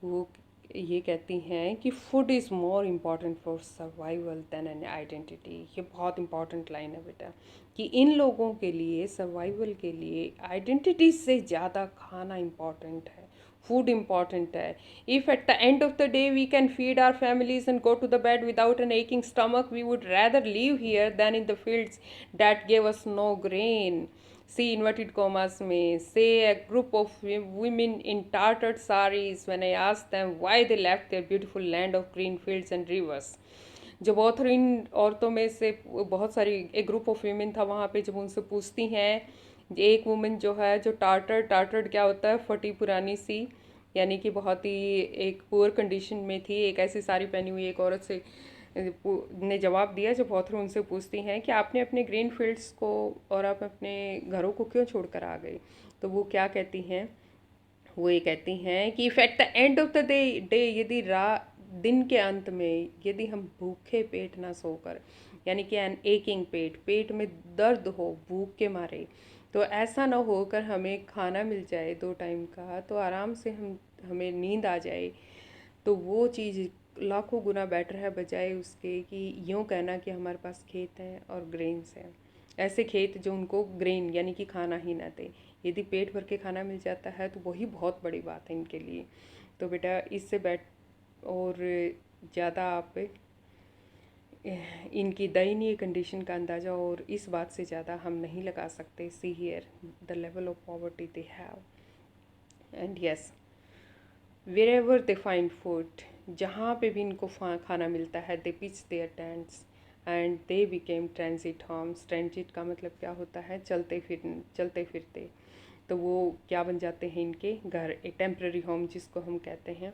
वो ये कहती हैं कि food is more important for survival than an identity. ये बहुत इम्पॉर्टेंट लाइन है बेटा, कि इन लोगों के लिए सर्वाइवल के लिए आइडेंटिटी से ज़्यादा खाना इम्पॉर्टेंट है, फूड इम्पॉर्टेंट है। If at the end of the day we can feed our families and go to the bed without an aching stomach, we would rather live here than in the fields that gave us no grain. See inverted commas में, say a group of women in tattered saris when I asked them why they left their beautiful land of green fields and rivers. जब author इन औरतों में से बहुत सारी, एक group of women था वहाँ पे, जब उनसे पूछती हैं, एक वुमेन जो है, जो टार्टर्ड क्या होता है? फटी पुरानी सी, यानी कि बहुत ही एक पुअर कंडीशन में थी, एक ऐसी साड़ी पहनी हुई एक औरत से ने जवाब दिया जब ऑथर उनसे पूछती हैं कि आपने अपने ग्रीन फील्ड्स को और आप अपने घरों को क्यों छोड़कर आ गए। तो वो क्या कहती हैं? वो ये कहती हैं कि if at the end of the day, यदि दिन के अंत में यदि हम भूखे पेट ना सोकर, यानी कि एन एकिंग पेट में दर्द हो भूख के मारे, तो ऐसा ना होकर हमें खाना मिल जाए 2 टाइम का, तो आराम से हमें नींद आ जाए, तो वो चीज़ लाखों गुना बेटर है बजाय उसके कि यूँ कहना कि हमारे पास खेत हैं और ग्रेन्स हैं। ऐसे खेत जो उनको ग्रेन यानी कि खाना ही ना दे। यदि पेट भर के खाना मिल जाता है तो वही बहुत बड़ी बात है इनके लिए। तो बेटा इससे और ज़्यादा आप इनकी दयनीय कंडीशन का अंदाज़ा और इस बात से ज़्यादा हम नहीं लगा सकते। See here the level of poverty they have. And yes, wherever they find food, जहाँ पे भी इनको खाना मिलता है, they pitch their tents and they became transit homes. Transit का मतलब क्या होता है? चलते फिरते। तो वो क्या बन जाते हैं? इनके घर, एक टेम्प्रेरी होम जिसको हम कहते हैं।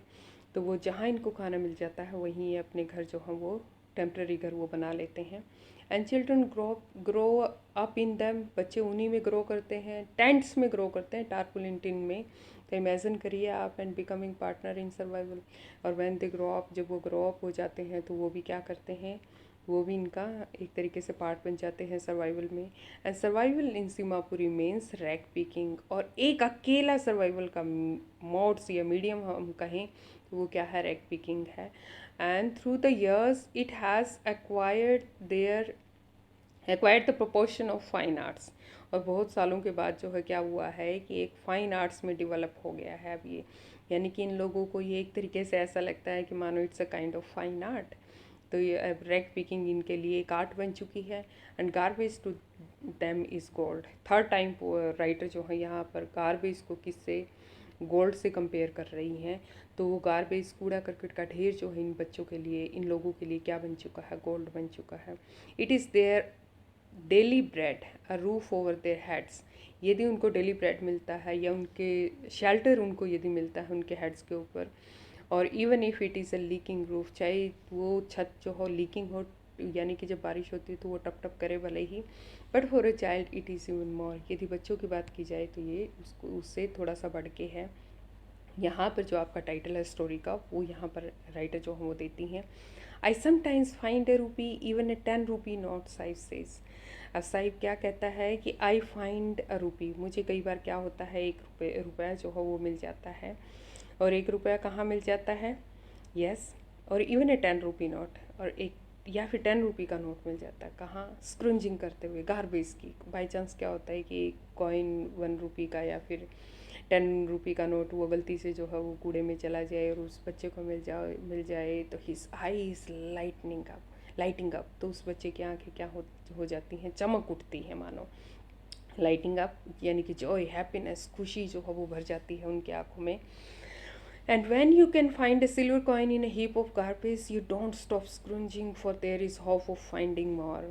तो वो जहाँ इनको खाना मिल जाता है वहीं ये अपने घर जो हैं वो टेम्प्रेरी घर वो बना लेते हैं। And children grow up in them, बच्चे उन्हीं में ग्रो करते हैं, टेंट्स में ग्रो करते हैं, टारपुलिन टिन में। तो इमेजिन करिए आप, and becoming partner in survival. और व्हेन दे ग्रो अप, जब वो ग्रो अप हो जाते हैं तो वो भी क्या करते हैं? वो भी इनका एक तरीके से पार्ट बन जाते हैं सर्वाइवल में। And survival in Seemapuri means rag picking, और एक अकेला सर्वाइवल का मोड्स या मीडियम हम कहें तो वो क्या है, रैक पिकिंग है। And through the years it has acquired the proportion of fine arts, और बहुत सालों के बाद जो है क्या हुआ है कि एक फ़ाइन आर्ट्स में डेवलप हो गया है अब ये, यानी कि इन लोगों को ये एक तरीके से ऐसा लगता है कि मानो it's a kind of fine art. तो ये अब रैक पिकिंग इनके लिए एक आर्ट बन चुकी है। And garbage to them is gold. Third time writer जो है यहाँ पर गार्बेज को किससे, गोल्ड से कंपेयर कर रही हैं। तो वो गार्बेज, कूड़ा करकट का ढेर जो है इन बच्चों के लिए, इन लोगों के लिए क्या बन चुका है, गोल्ड बन चुका है। It is their daily bread, a roof over their heads. यदि उनको डेली ब्रेड मिलता है या उनके शेल्टर उनको यदि मिलता है उनके हेड्स के ऊपर, और even if it is a leaking roof, चाहे वो छत जो हो लीकिंग हो, यानी कि जब बारिश होती है तो वो टप टप करे भले ही, but for a child it is even more. यदि बच्चों की बात की जाए तो ये उसको उससे थोड़ा सा बढ़ के है। यहाँ पर जो आपका टाइटल है स्टोरी का, वो यहाँ पर राइटर जो हम वो देती हैं, आई समटाइम्स फाइंड अ रूपी इवन अ 10 रूपी नोट, साहिब सेज। अब साहिब क्या कहता है कि आई फाइंड अ रूपी, मुझे कई बार क्या होता है, एक रुपया जो है वो मिल जाता है। और एक रुपया कहाँ मिल जाता है, यस, और इवन ए 10 रूपी नोट, और एक या फिर 10 रूपी का नोट मिल जाता है कहाँ, स्क्रूंजिंग करते हुए, गार्बेज की। बाई चांस क्या होता है कि कॉइन 1 रूपी का या फिर 10 रूपी का नोट वो गलती से जो है वो कूड़े में चला जाए और उस बच्चे को मिल जाए तो his I is lighting up, तो उस बच्चे की आंखें क्या हो जाती हैं, चमक उठती है मानो। लाइटिंग अप यानी कि जॉय, हैप्पीनेस, खुशी जो है वो भर जाती है उनकी आंखों में। And when you can find a silver coin in a heap of garbage, you don't stop scrounging, for there is hope of finding more.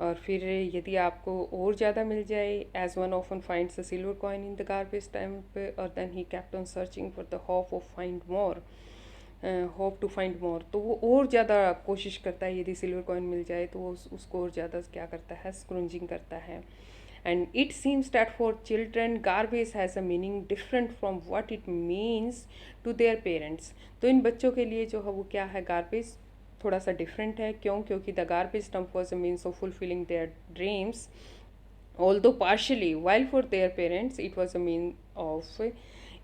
और फिर यदि आपको और ज़्यादा मिल जाए, as one often finds a silver coin in the garbage dump, और then he kept on searching for the hope of find more, hope to find more, तो वो और ज़्यादा कोशिश करता है, यदि सिल्वर कॉइन मिल जाए तो वो उसको और ज़्यादा क्या करता है, स्क्रूंजिंग करता है। And it seems that for children garbage has a meaning different from what it means to their parents. तो इन बच्चों के लिए जो है वो क्या है, गार्बेज थोड़ा सा डिफरेंट है। क्यों? क्योंकि the garbage dump was a means of fulfilling their dreams, although partially, while for their parents it was a means of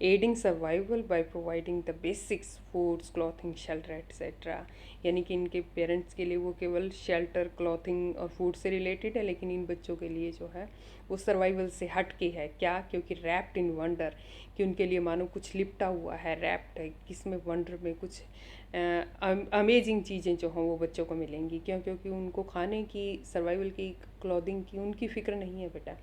aiding survival by providing the basics, foods, clothing, shelter, etc. यानी कि इनके parents के लिए वो केवल shelter, clothing और food से related है, लेकिन इन बच्चों के लिए जो है वो सर्वाइवल से हट के है। क्या? क्योंकि रैप्ड इन वंडर, कि उनके लिए मानो कुछ लिपटा हुआ है, रैप्ड है, किसमें, वंडर में, कुछ अमेजिंग चीज़ें जो हों वो बच्चों को मिलेंगी। क्यों? क्योंकि उनको खाने की, सर्वाइवल की, क्लॉथिंग की उनकी फ़िक्र नहीं है बेटा।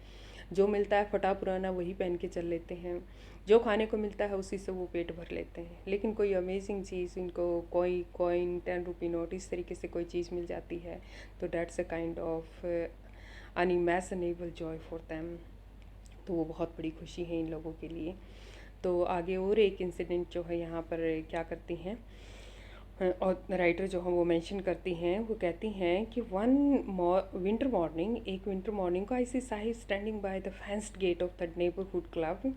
जो मिलता है फटा पुराना वही पहन के चल लेते हैं, जो खाने को मिलता है उसी से वो पेट भर लेते हैं। लेकिन कोई अमेजिंग चीज़, इनको कोई कॉइन, 10 रूपी नोट, इस तरीके से कोई चीज़ मिल जाती है तो that's a kind of unimaginable Joy for them. तो वो बहुत बड़ी खुशी है इन लोगों के लिए। तो आगे और एक इंसिडेंट जो है यहाँ पर क्या करती हैं, और राइटर जो हैं वो मेंशन करती हैं, वो कहती हैं कि वन विंटर मॉर्निंग, एक विंटर मॉर्निंग को I see Sahib standing by the fenced gate of the neighbourhood club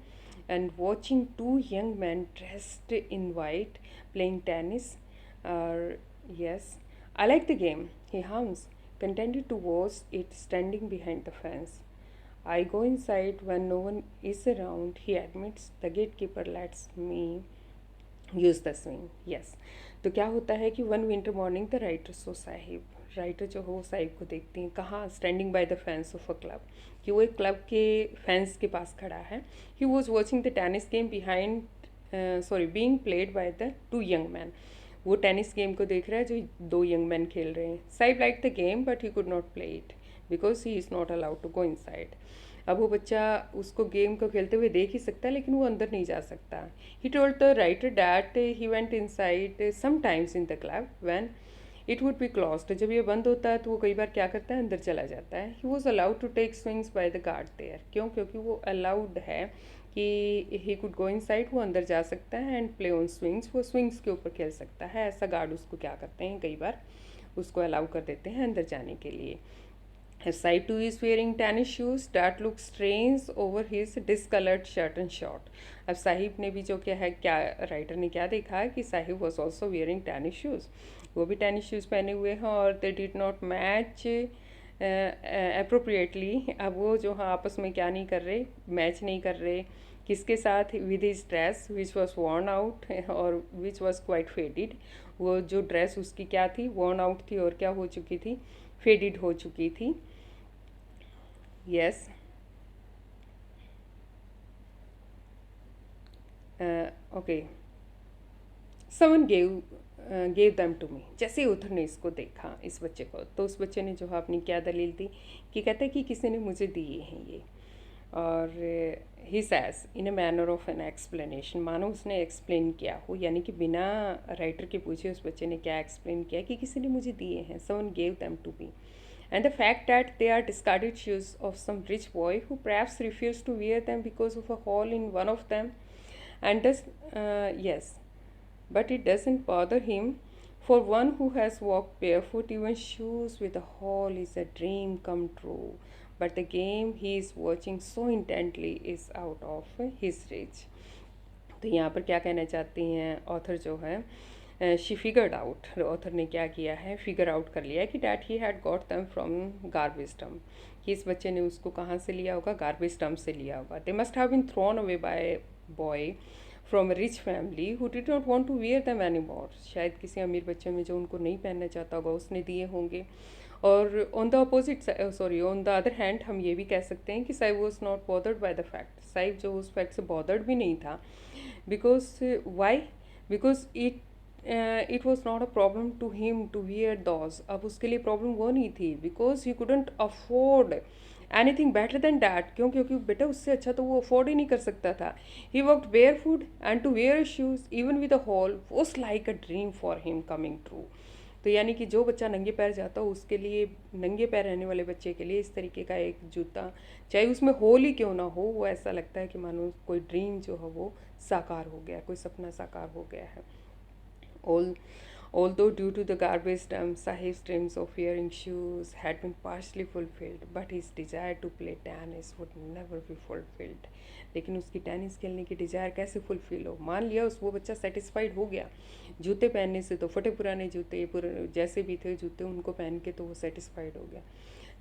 and watching two young men dressed in white playing tennis. Yes, I like the game, he hums, contented to watch it standing behind the fence. I go inside when no one is around, he admits. The gatekeeper lets me use the swing. Yes, तो क्या होता है कि one winter morning the writer so Sahib, writer जो हो साहिब को देखती हैं कहाँ, standing by the fence of a club, कि वो एक क्लब के फेंस के पास खड़ा है। He was watching the tennis game behind, being played by the two young man. वो टेनिस गेम को देख रहा है जो दो यंग मैन खेल रहे हैं। Sahib like the game but he could not play it because he is not allowed to go inside. अब वो बच्चा उसको गेम को खेलते हुए देख ही सकता है लेकिन वो अंदर नहीं जा सकता। He told the writer that he went in side sometimes in the club when it would be closed. जब ये बंद होता है तो वो कई बार क्या करता है, अंदर चला जाता है। He was allowed to take swings by the guard there. क्यों? क्योंकि वो अलाउड है कि he could go in side, वो अंदर जा सकता है, एंड प्ले ऑन स्विंग्स, वो स्विंग्स के ऊपर खेल सकता है। ऐसा गार्ड उसको क्या करते हैं, कई बार उसको अलाउ कर देते हैं अंदर जाने के लिए। Side 2 is wearing tennis shoes that look strange over his discolored shirt and short. अब साहिब ने भी जो क्या है, क्या राइटर ने क्या देखा कि Sahib was also wearing tennis shoes, वो भी टेनिस शूज़ पहने हुए हैं और they did not match appropriately. अब वो जो हाँ आपस में क्या नहीं कर रहे, मैच नहीं कर रहे किसके साथ, with his dress which was worn out और विच वॉज क्वाइट फेडिड। वो जो ड्रेस उसकी क्या थी, worn आउट थी और क्या हो चुकी थी, फेडिड हो चुकी थी। Yes, okay, someone gave them to me. जैसे ही उधर ने इसको देखा, इस बच्चे को, तो उस बच्चे ने जो है अपनी क्या दलील दी कि कहता है कि किसी ने मुझे दिए हैं ये। और he says in a manner of an explanation, मानो उसने एक्सप्लेन किया हो, यानी कि बिना राइटर के पूछे उस बच्चे ने क्या एक्सप्लेन किया कि किसी ने मुझे दिए हैं। Someone gave them to me and the fact that they are discarded shoes of some rich boy who perhaps refused to wear them because of a hole in one of them, and does yes, but it doesn't bother him. For one who has walked barefoot, even shoes with a hole is a dream come true, but the game he is watching so intently is out of his reach. तो यहाँ पर क्या कहना चाहती हैं author जो है, she figured out, author ने क्या किया है, फिगर आउट कर लिया है कि that he had got them from garbage dump, कि इस बच्चे ने उसको कहाँ से लिया होगा, गार्बेज डम्प से लिया होगा। They must have been thrown away by boy from a rich family who did not want to wear them any more, शायद किसी अमीर बच्चे में जो उनको नहीं पहनना चाहता होगा उसने दिए होंगे। और on the opposite sorry on the other hand हम ये भी कह सकते हैं कि Sahib was not bothered by the fact, Sahib जो उस फैक्ट से बॉदर्ड भी नहीं था, because why, because it was not a problem to him to wear those. अब उसके लिए प्रॉब्लम वो नहीं थी, because he couldn't afford anything better than that, क्यों, क्योंकि बेटा उससे अच्छा तो वो अफोर्ड ही नहीं कर सकता था। He walked barefoot and to wear shoes even with a hole was like a dream for him coming true. तो यानी कि जो बच्चा नंगे पैर जाता हो उसके लिए, नंगे पैर रहने वाले बच्चे के लिए इस तरीके का एक जूता, चाहे उसमें होल ही क्यों ना हो, वो ऐसा लगता है कि मानो कोई ड्रीम जो है वो साकार हो गया, कोई सपना साकार हो गया है। Although due to the garbage dump, Sahib's dreams of wearing shoes had been partially fulfilled, but his desire to play tennis would never be fulfilled. लेकिन उसकी टेनिस खेलने की डिज़ायर कैसे फुलफिल हो, मान लिया उस वो बच्चा सेटिस्फाइड हो गया, जूते पहनने से तो फटे पुराने जूते जैसे भी थे जूते उनको पहन के तो वो सेटिस्फाइड हो गया,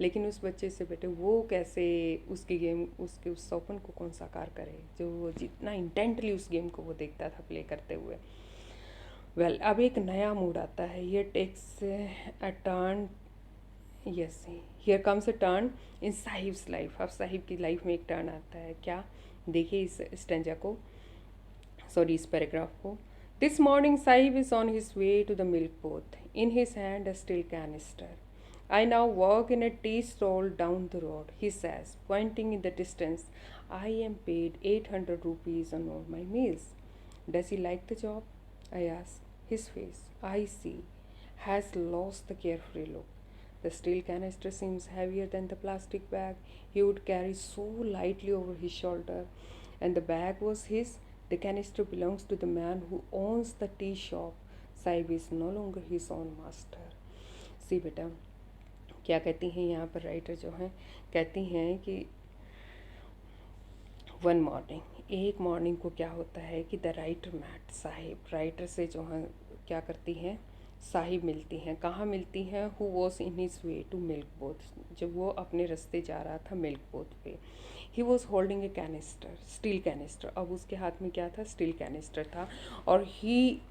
लेकिन उस बच्चे से बेटे वो कैसे उसकी गेम, उसके उस सपन को कौन साकार करे जो वो जितना इंटेंटली उस गेम को वो देखता था प्ले करते हुए। वेल, अब एक नया मूड आता है, here takes a turn, yes, here comes a turn in Sahib's life. अब साहिब की लाइफ में एक टर्न आता है, क्या, देखिए इस स्टेंजा को, सॉरी इस पैराग्राफ को। This morning Sahib is on his way to the milk booth, in his hand a steel canister. I now work in a tea stall down the road, he says, pointing in the distance. I am paid 800 rupees on all my meals. Does he like the job? I ask. His face, I see, has lost the carefree look. The steel canister seems heavier than the plastic bag he would carry so lightly over his shoulder. And the bag was his. The canister belongs to the man who owns the tea shop. Saib is no longer his own master. See, beta, क्या कहती हैं यहाँ पर writer जो हैं, कहती हैं कि वन मॉर्निंग, एक मॉर्निंग को क्या होता है कि the writer met Sahib, writer से जो है क्या करती हैं, साहिब मिलती हैं। कहाँ मिलती हैं, who was in his way to milk booth, जब वो अपने रास्ते जा रहा था मिल्क बोथ पे। He was holding A canister, steel canister, अब उसके हाथ में क्या था, स्टील कैनिस्टर था। और ही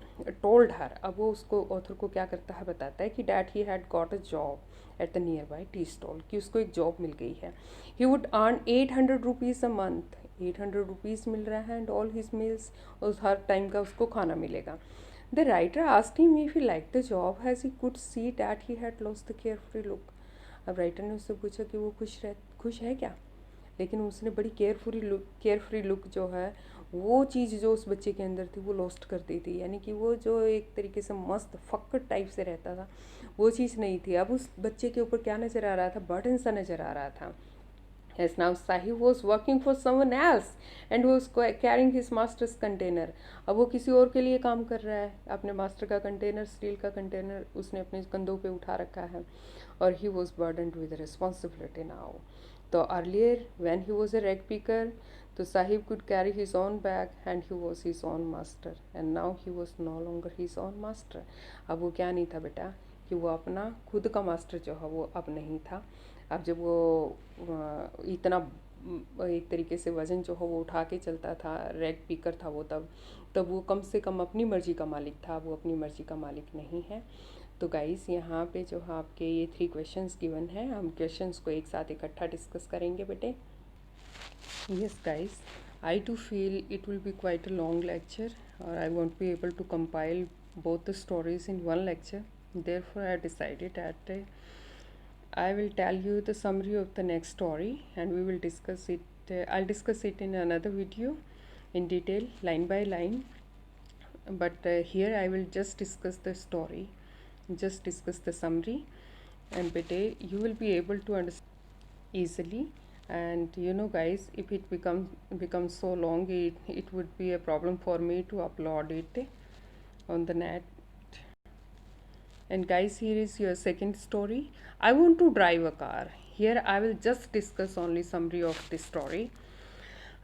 टोल्ड हर, अब वो उसको ऑथर को क्या करता है, बताता है कि that he had got a job at the nearby tea stall, कि उसको एक जॉब मिल गई है। He would earn 800 rupees a month, 800 rupees मिल रहा है, एंड ऑल हिज मील्स, उस हर टाइम का उसको खाना मिलेगा। The writer asked him if he like the job has he could see that he had lost the carefree look. अब writer ने उससे पूछा कि वो खुश है क्या, लेकिन उसने बड़ी केयरफ्री लुक जो है वो चीज़ जो उस बच्चे के अंदर थी वो लॉस्ट कर दी थी, यानी कि वो जो एक तरीके से मस्त फक्कड़ टाइप से रहता था वो चीज़ नहीं थी। अब उस बच्चे के ऊपर क्या नज़र आ रहा था, बर्डन सा नज़र आ रहा था। Yes, now Sahib was working for someone else and was carrying his master's container. अब वो किसी और के लिए काम कर रहा है, अपने मास्टर का कंटेनर, स्टील का कंटेनर उसने अपने कंधों पे उठा रखा है। और he was burdened with responsibility now. तो earlier when he was a rag picker, तो Sahib could carry his own bag and he was his own master, and now he was no longer his own master. अब वो क्या नहीं था बेटा कि वो अपना खुद का मास्टर जो है वो अब नहीं था। अब जब वो इतना एक तरीके से वज़न जो है वो उठा के चलता था, रैग पिकर था वो तब वो कम से कम अपनी मर्ज़ी का मालिक था, वो अपनी मर्ज़ी का मालिक नहीं है। तो गाइस यहाँ पे जो है आपके ये 3 क्वेश्चंस गिवन हैं, हम क्वेश्चंस को एक साथ इकट्ठा डिस्कस करेंगे बेटे। Yes guys, I too feel it will be quite a long lecture, or I won't be able to compile both the stories in one lecture. Therefore, I decided that I will tell you the summary of the next story, and we will discuss it. I'll discuss it in another video in detail, line by line. But here I will just discuss the story, just discuss the summary, and bete you will be able to understand easily. And you know guys, if it becomes so long, it would be a problem for me to upload it on the net. And guys, here is your second story. I want to drive a car. Here I will just discuss only summary of this story.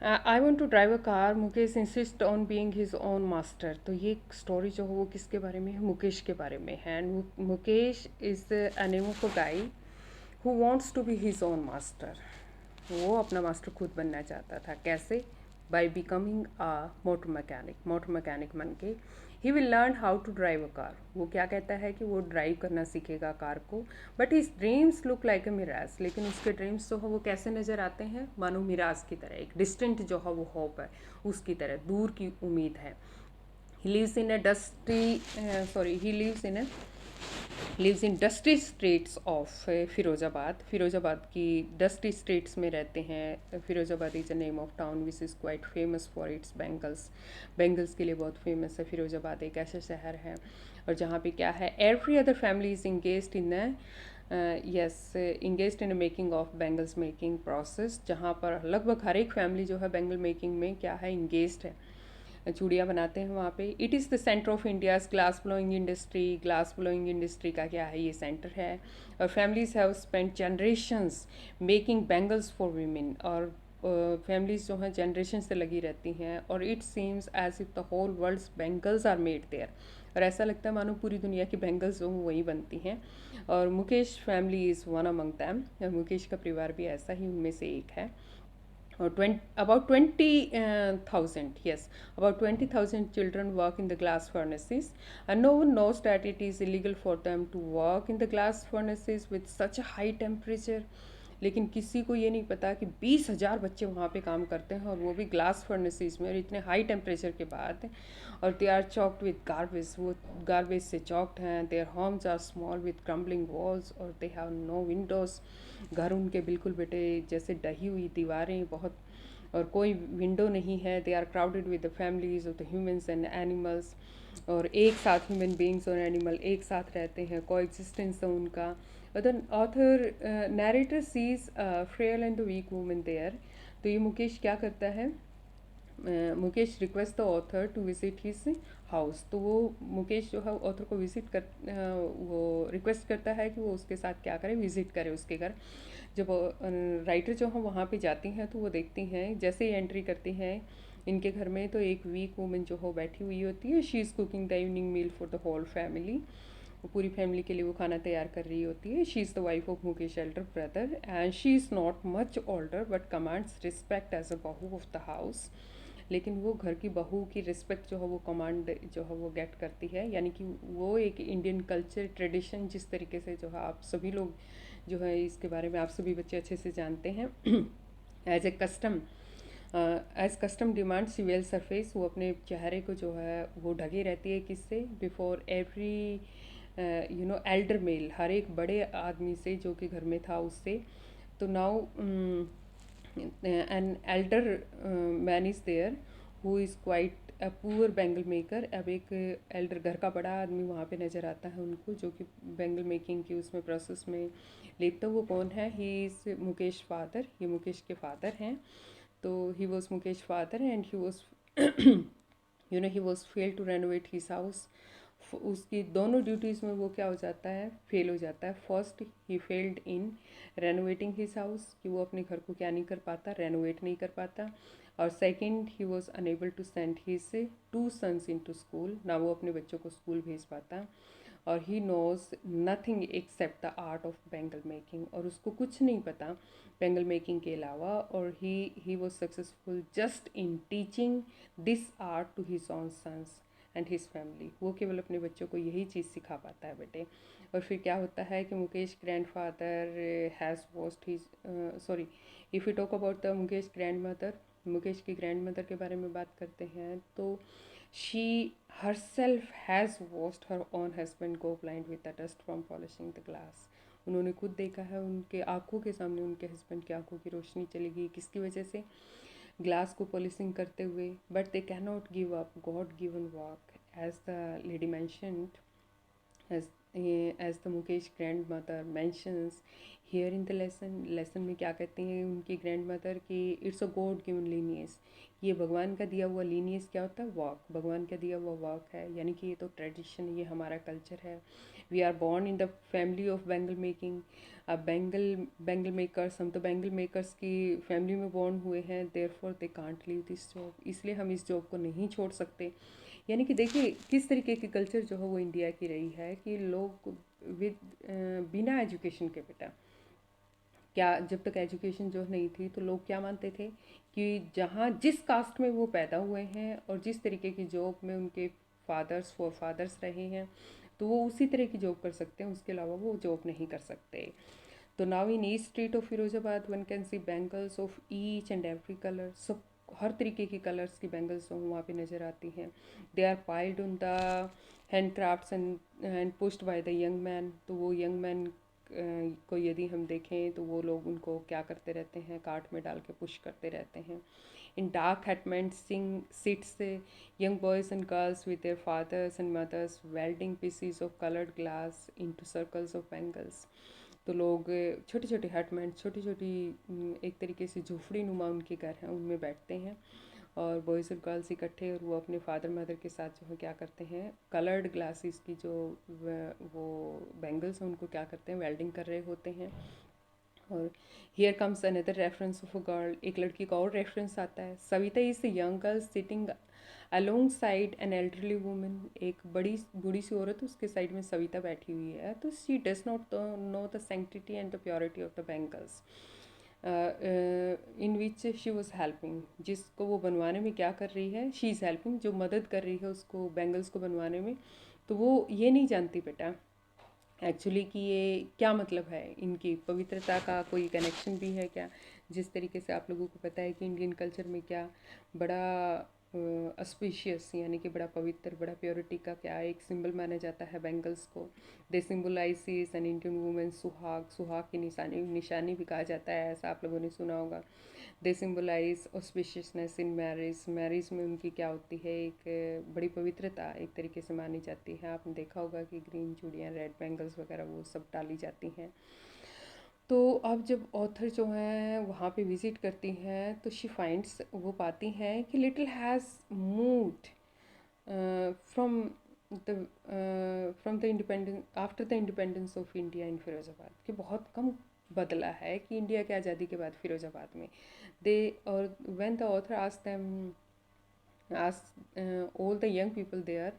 I want to drive a car. Mukesh insist on being his own master. तो ये story जो है वो किसके बारे में है? मुकेश के बारे में है। And Mukesh is a name of a guy who wants to be his own master. वो अपना मास्टर खुद बनना चाहता था। कैसे? बाय बिकमिंग मोटर मैकेनिक बन के he will learn how to drive a car. वो क्या कहता है कि वो ड्राइव करना सीखेगा कार को। But his dreams look like a mirage, लेकिन उसके ड्रीम्स जो है वो कैसे नज़र आते हैं? मानो मिराज की तरह, एक डिस्टेंट जो है वो होप है उसकी तरह, दूर की उम्मीद है। He lives in a lives in dusty streets of Firozabad की डस्टी स्ट्रीट्स में रहते हैं। Firozabad is a name of town which is quite famous for its bangles के लिए बहुत फेमस है। फिरोज़ाबाद एक ऐसा शहर है और जहाँ पे क्या है, every other family is engaged in engaged in making of bangles making process, जहाँ पर लगभग हर एक फैमिली जो है बैंगल मेकिंग में क्या है, इंगेज्ड है, चूड़ियाँ बनाते हैं वहाँ पे। It is the centre of India's glass blowing industry का क्या है, ये सेंटर है। और families have spend generations making bangles for women, और फैमिलीज जो हैं जनरेशन से लगी रहती हैं। और it seems as if the whole world's bangles are made there, और ऐसा लगता है मानो पूरी दुनिया की बैंगल्स जो वहीं बनती हैं। और Mukesh family is one among them, Mukesh का परिवार भी ऐसा ही उनमें से एक है। or 20, about 20,000, yes, about 20,000 children work in the glass furnaces, and no one knows that it is illegal for them to work in the glass furnaces with such a high temperature. लेकिन किसी को ये नहीं पता कि 20,000 बच्चे वहाँ पे काम करते हैं, और वो भी ग्लास फर्नेसेस में, और इतने हाई टेम्परेचर के बाद। और they are choked with garbage, वो गार्बेज से चॉक्ड हैं। Their homes are small with crumbling walls, और दे हैव नो विंडोज़, घर उनके बिल्कुल बेटे जैसे डही हुई दीवारें बहुत, और कोई विंडो नहीं है। They are crowded with the families of the humans and animals, और एक साथ ह्यूमन बींग्स और एनिमल एक साथ रहते हैं, को एग्जिस्टेंस है उनका। The author narrator sees frail and the weak women there. तो ये मुकेश क्या करता है, Mukesh request the author to visit his house. तो वो मुकेश जो है ऑथर को वो रिक्वेस्ट करता है कि वो उसके साथ क्या करे, विजिट करे उसके घर। जब राइटर जो हैं वहाँ पे जाती हैं तो वो देखती हैं, जैसे ही एंट्री करती हैं इनके घर में, तो एक वीक वूमेन जो हो बैठी हुई होती है। She is cooking the evening meal for the whole family, वो पूरी फैमिली के लिए वो खाना तैयार कर रही होती है। She is the wife of Mukesh elder brother, and she is not much older but commands respect as a bahu of the house. लेकिन वो घर की बहू की रिस्पेक्ट जो है वो कमांड जो है वो गेट करती है। यानी कि वो एक इंडियन कल्चर ट्रेडिशन, जिस तरीके से जो है आप सभी लोग जो है इसके बारे में आप सभी बच्चे अच्छे से जानते हैं। एज कस्टम डिमांड सी वेल सरफेस, वो अपने चेहरे को जो है वो ढके रहती है किससे, बिफोर एवरी एल्डर मेल, हर एक बड़े आदमी से जो कि घर में था उससे। तो now an elder man is there who is quite a poor bangle maker. अब एक एल्डर घर का बड़ा आदमी वहाँ पे नज़र आता है उनको, जो कि बैंगल मेकिंग की उसमें प्रोसेस में लेता। वो कौन है, ही इज़ मुकेश फादर, ये मुकेश के फादर हैं। तो he was Mukesh father and he was he was fail to renovate his house उसकी दोनों ड्यूटीज़ में वो क्या हो जाता है, फेल हो जाता है। First he failed in renovating his house, कि वो अपने घर को क्या नहीं कर पाता, रेनोवेट नहीं कर पाता। और second he was unable to send his 2 sons into school, ना वो अपने बच्चों को स्कूल भेज पाता। और he knows nothing except the art of bangle making, और उसको कुछ नहीं पता बैंगल मेकिंग के अलावा। और he was successful just in teaching this art to his own sons and his family. वो केवल अपने बच्चों को यही चीज़ सिखा पाता है बेटे। और फिर क्या होता है कि Mukesh grand father has lost his, sorry, if you talk about the Mukesh grand mother, Mukesh की ग्रैंड मदर के बारे में बात करते हैं, तो she herself has watched her own husband go blind with the dust from polishing the glass। उन्होंने खुद देखा है, उनके आंखों के सामने उनके हस्बैंड की आंखों की रोशनी चली गई, किसकी वजह से, ग्लास को पॉलिशिंग करते हुए। But they can not give up God given work, as the lady mentioned, as as the Mukesh grand mother mentions here in the lesson में क्या कहते हैं उनकी ग्रैंड मदर कि it's a God given lineage, ये भगवान का दिया हुआ लीनियस क्या होता है, वर्क, भगवान का दिया हुआ वर्क है, यानी कि ये तो ट्रेडिशन, ये हमारा कल्चर है। We are born in the family of bangle making. अब बैंगल मेकर्स, हम तो बैंगल मेकर्स की फैमिली में बॉर्न हुए हैं, therefore they can't leave this job, इसलिए हम इस जॉब को नहीं छोड़ सकते। यानी कि देखिए किस तरीके की कल्चर जो है वो इंडिया की रही है कि लोग विद बिना एजुकेशन के बेटा, क्या जब तक एजुकेशन जो नहीं थी तो लोग क्या मानते थे कि जहाँ जिस कास्ट में वो पैदा हुए हैं और जिस तरीके की जॉब में उनके फादर्स फोर फादर्स रहे हैं तो वो उसी तरह की जॉब कर सकते हैं, उसके अलावा वो जॉब नहीं कर सकते। तो now in east street of Firozabad one can see bangles of each and every colour, सब हर तरीके की कलर्स की बैंगल्स वहाँ पे नज़र आती हैं। They are piled on the hand crafts and pushed by the young man. तो वो यंग मैन को यदि हम देखें तो वो लोग उनको क्या करते रहते हैं, कार्ट में डाल के पुश करते रहते हैं। In dark hutment sing sits young boys and girls with their fathers and mothers welding pieces of colored glass into circles of bangles। तो लोग छोटे छोटे हटमेंट, छोटी छोटी एक तरीके से झोपड़ी नुमा उनके घर हैं, उनमें बैठते हैं और बॉयज़ और गर्ल्स इकट्ठे, और वो अपने फादर मदर के साथ जो है क्या करते हैं, कलर्ड ग्लासेस की जो वो बैंगल्स हैं उनको क्या करते हैं, वेल्डिंग कर रहे होते हैं। और here comes another reference of a girl, एक लड़की का और रेफरेंस आता है। Savita is the young girl sitting along side an elderly woman, एक बूढ़ी सी औरत उसके साइड में सविता बैठी हुई है। तो she does not know the sanctity and the purity of the bangles in which she was helping, जिसको वो बनवाने में क्या कर रही है, शी इज़ हेल्पिंग, जो मदद कर रही है उसको बैंगल्स को बनवाने में। तो वो ये नहीं जानती बेटा एक्चुअली कि ये क्या मतलब है, इनकी पवित्रता का कोई कनेक्शन भी है क्या। जिस तरीके से आप लोगों को पता है कि इंडियन कल्चर में क्या बड़ा अस्पिशियस, यानी कि बड़ा पवित्र, बड़ा प्योरिटी का क्या एक सिंबल माना जाता है बैंगल्स को। दे सिम्बलाइज एन इंडियन वुमेन सुहाग, सुहाग की निशानी भी कहा जाता है, ऐसा आप लोगों ने सुना होगा। They symbolize auspiciousness in marriage, marriage में उनकी क्या होती है, एक बड़ी पवित्रता एक तरीके से मानी जाती है। आपने देखा होगा कि ग्रीन चूड़ियाँ, रेड बैंगल्स वगैरह वो सब डाली जाती हैं। तो अब जब ऑथर जो हैं वहाँ पे विज़िट करती हैं तो शी फाइंड्स, वो पाती हैं कि little has moved from the from the independence after the independence of India in Firozabad, कि बहुत कम बदला है कि इंडिया की आज़ादी के बाद फिरोज़ाबाद में। दे और when the author asked them, all the young people there,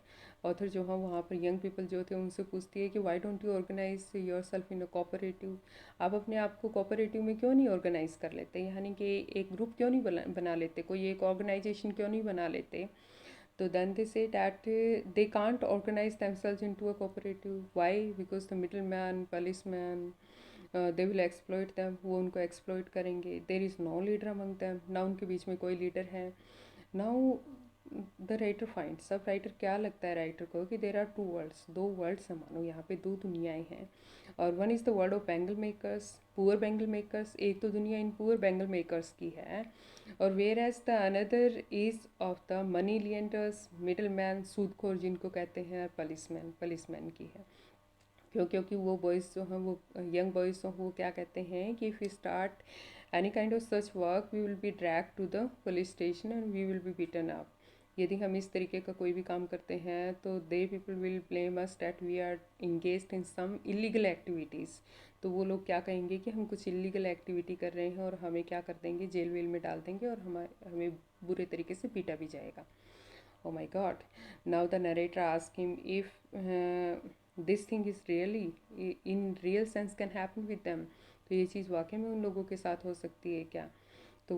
author जो है वहाँ पर यंग पीपल जो थे उनसे पूछती है कि why don't you organise yourself in a cooperative, आप अपने आप को कोऑपरेटिव में क्यों नहीं ऑर्गेनाइज कर लेते, यानी कि एक ग्रुप क्यों नहीं बना लेते, कोई एक ऑर्गेनाइजेशन क्यों नहीं बना लेते। तो then they say that they can't organise themselves into a cooperative, why, because the middle man, police man, they will exploit them, वो उनको एक्सप्लॉइट करेंगे। There is no leader among them, ना उनके बीच में कोई लीडर है। नाउ द राइटर फाइंड, सब राइटर क्या लगता है राइटर को कि देर आर टू वर्ल्ड्स, दो वर्ल्ड्स हैं, मानो यहाँ पे दो दुनियाएं हैं। और one is the world of bangle makers, poor bangle makers, एक तो दुनिया इन पुअर बैंगल मेकर्स की है, और where as the another is of the money lenders, middle man, सूदखोर जिनको कहते हैं, पुलिसमैन की है। क्योंकि वो बॉयज़ जो हैं, वो यंग बॉयज़ जो हैं, वो क्या कहते हैं कि if you start any kind of such work we will be drag to the police station and we will be beaten up. यदि हम इस तरीके का कोई भी काम करते हैं तो they people will blame us that we are engaged in some illegal activities. तो वो लोग क्या कहेंगे कि हम कुछ इलीगल एक्टिविटी कर रहे हैं और हमें क्या कर देंगे, जेल वेल में डाल देंगे और हमें बुरे तरीके से पीटा भी जाएगा। Oh my God. Now the narrator asks him if this thing is really in real sense can happen with them. तो ये चीज़ वाकई में उन लोगों के साथ हो सकती है क्या? तो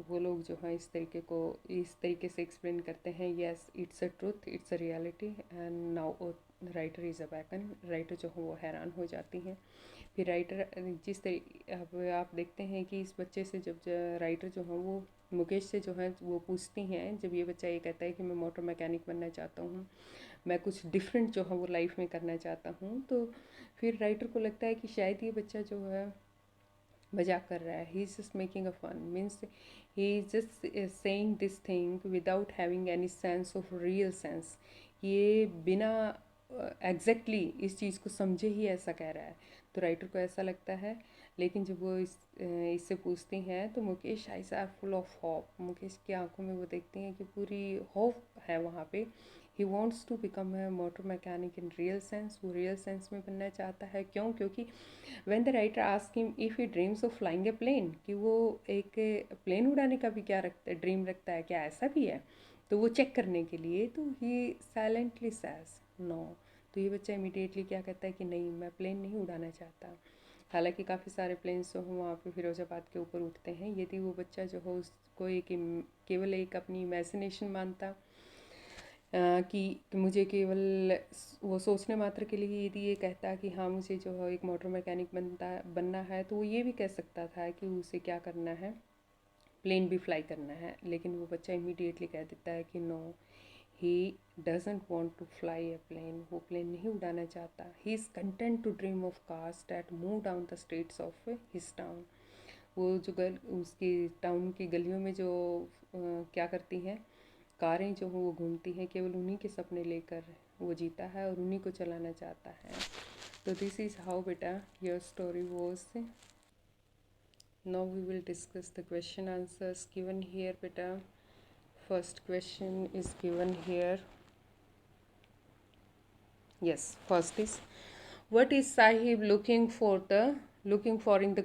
वो लोग जो है इस तरीके से एक्सप्लेन करते हैं, yes it's a truth, it's a reality. And now writer is a beacon, writer जो है वो हैरान हो जाती हैं। फिर राइटर जिस तरीके अब आप देखते हैं कि इस बच्चे से जब राइटर जो है वो मुकेश से जो है वो पूछती हैं, जब ये बच्चा ये कहता है कि मैं मोटर मैकेनिक बनना चाहता हूँ, मैं कुछ डिफरेंट जो है वो लाइफ में करना चाहता हूँ, तो फिर राइटर को लगता है कि शायद ये बच्चा जो है मजाक कर रहा है, he is just making a fun, means he is just saying this thing without having any sense of real sense. ये बिना एग्जैक्टली इस चीज़ को समझे ही ऐसा कह रहा है। तो राइटर को ऐसा लगता है, लेकिन जब वो इससे पूछती हैं तो Mukesh eyes are full of hope, Mukesh की आंखों में वो देखती हैं कि पूरी होप है वहाँ पे। He wants to become a motor mechanic in real sense, वो रियल सेंस में बनना चाहता है। क्यों? क्योंकि when the writer ask him if he dreams of flying a plane, कि वो एक प्लेन उड़ाने का भी क्या रखता है, ड्रीम रखता है क्या, ऐसा भी है? तो वो चेक करने के लिए, तो ही साइलेंटली सेज नो। तो ये बच्चा इमीडिएटली क्या कहता है कि नहीं, मैं प्लेन नहीं उड़ाना चाहता। हालांकि काफ़ी सारे प्लेन्स जो हैं वहाँ पे फिरोजाबाद के ऊपर उठते हैं। यदि वो बच्चा जो है उसको केवल एक अपनी इमेजिनेशन मानता, कि मुझे केवल वो सोचने मात्र के लिए यदि ये कहता कि हाँ मुझे जो है एक मोटर मैकेनिक बनना है, तो वो ये भी कह सकता था कि उसे क्या करना है, प्लेन भी फ्लाई करना है। लेकिन वो बच्चा इमीडिएटली कह देता है कि no, he doesn't want to fly a plane, वो प्लेन नहीं उड़ाना चाहता। He is content to dream of cars that move down the streets of his town. वो जो उसकी टाउन की गलियों में जो क्या करती हैं, कारें जो हैं वो घूमती हैं, केवल उन्हीं के सपने लेकर वो जीता है और उन्हीं को चलाना चाहता है। तो दिस इज़ हाउ बेटा your story was. Now we will discuss the question answers given here बेटा। First question is given here, yes, first is what is Sahib looking for in the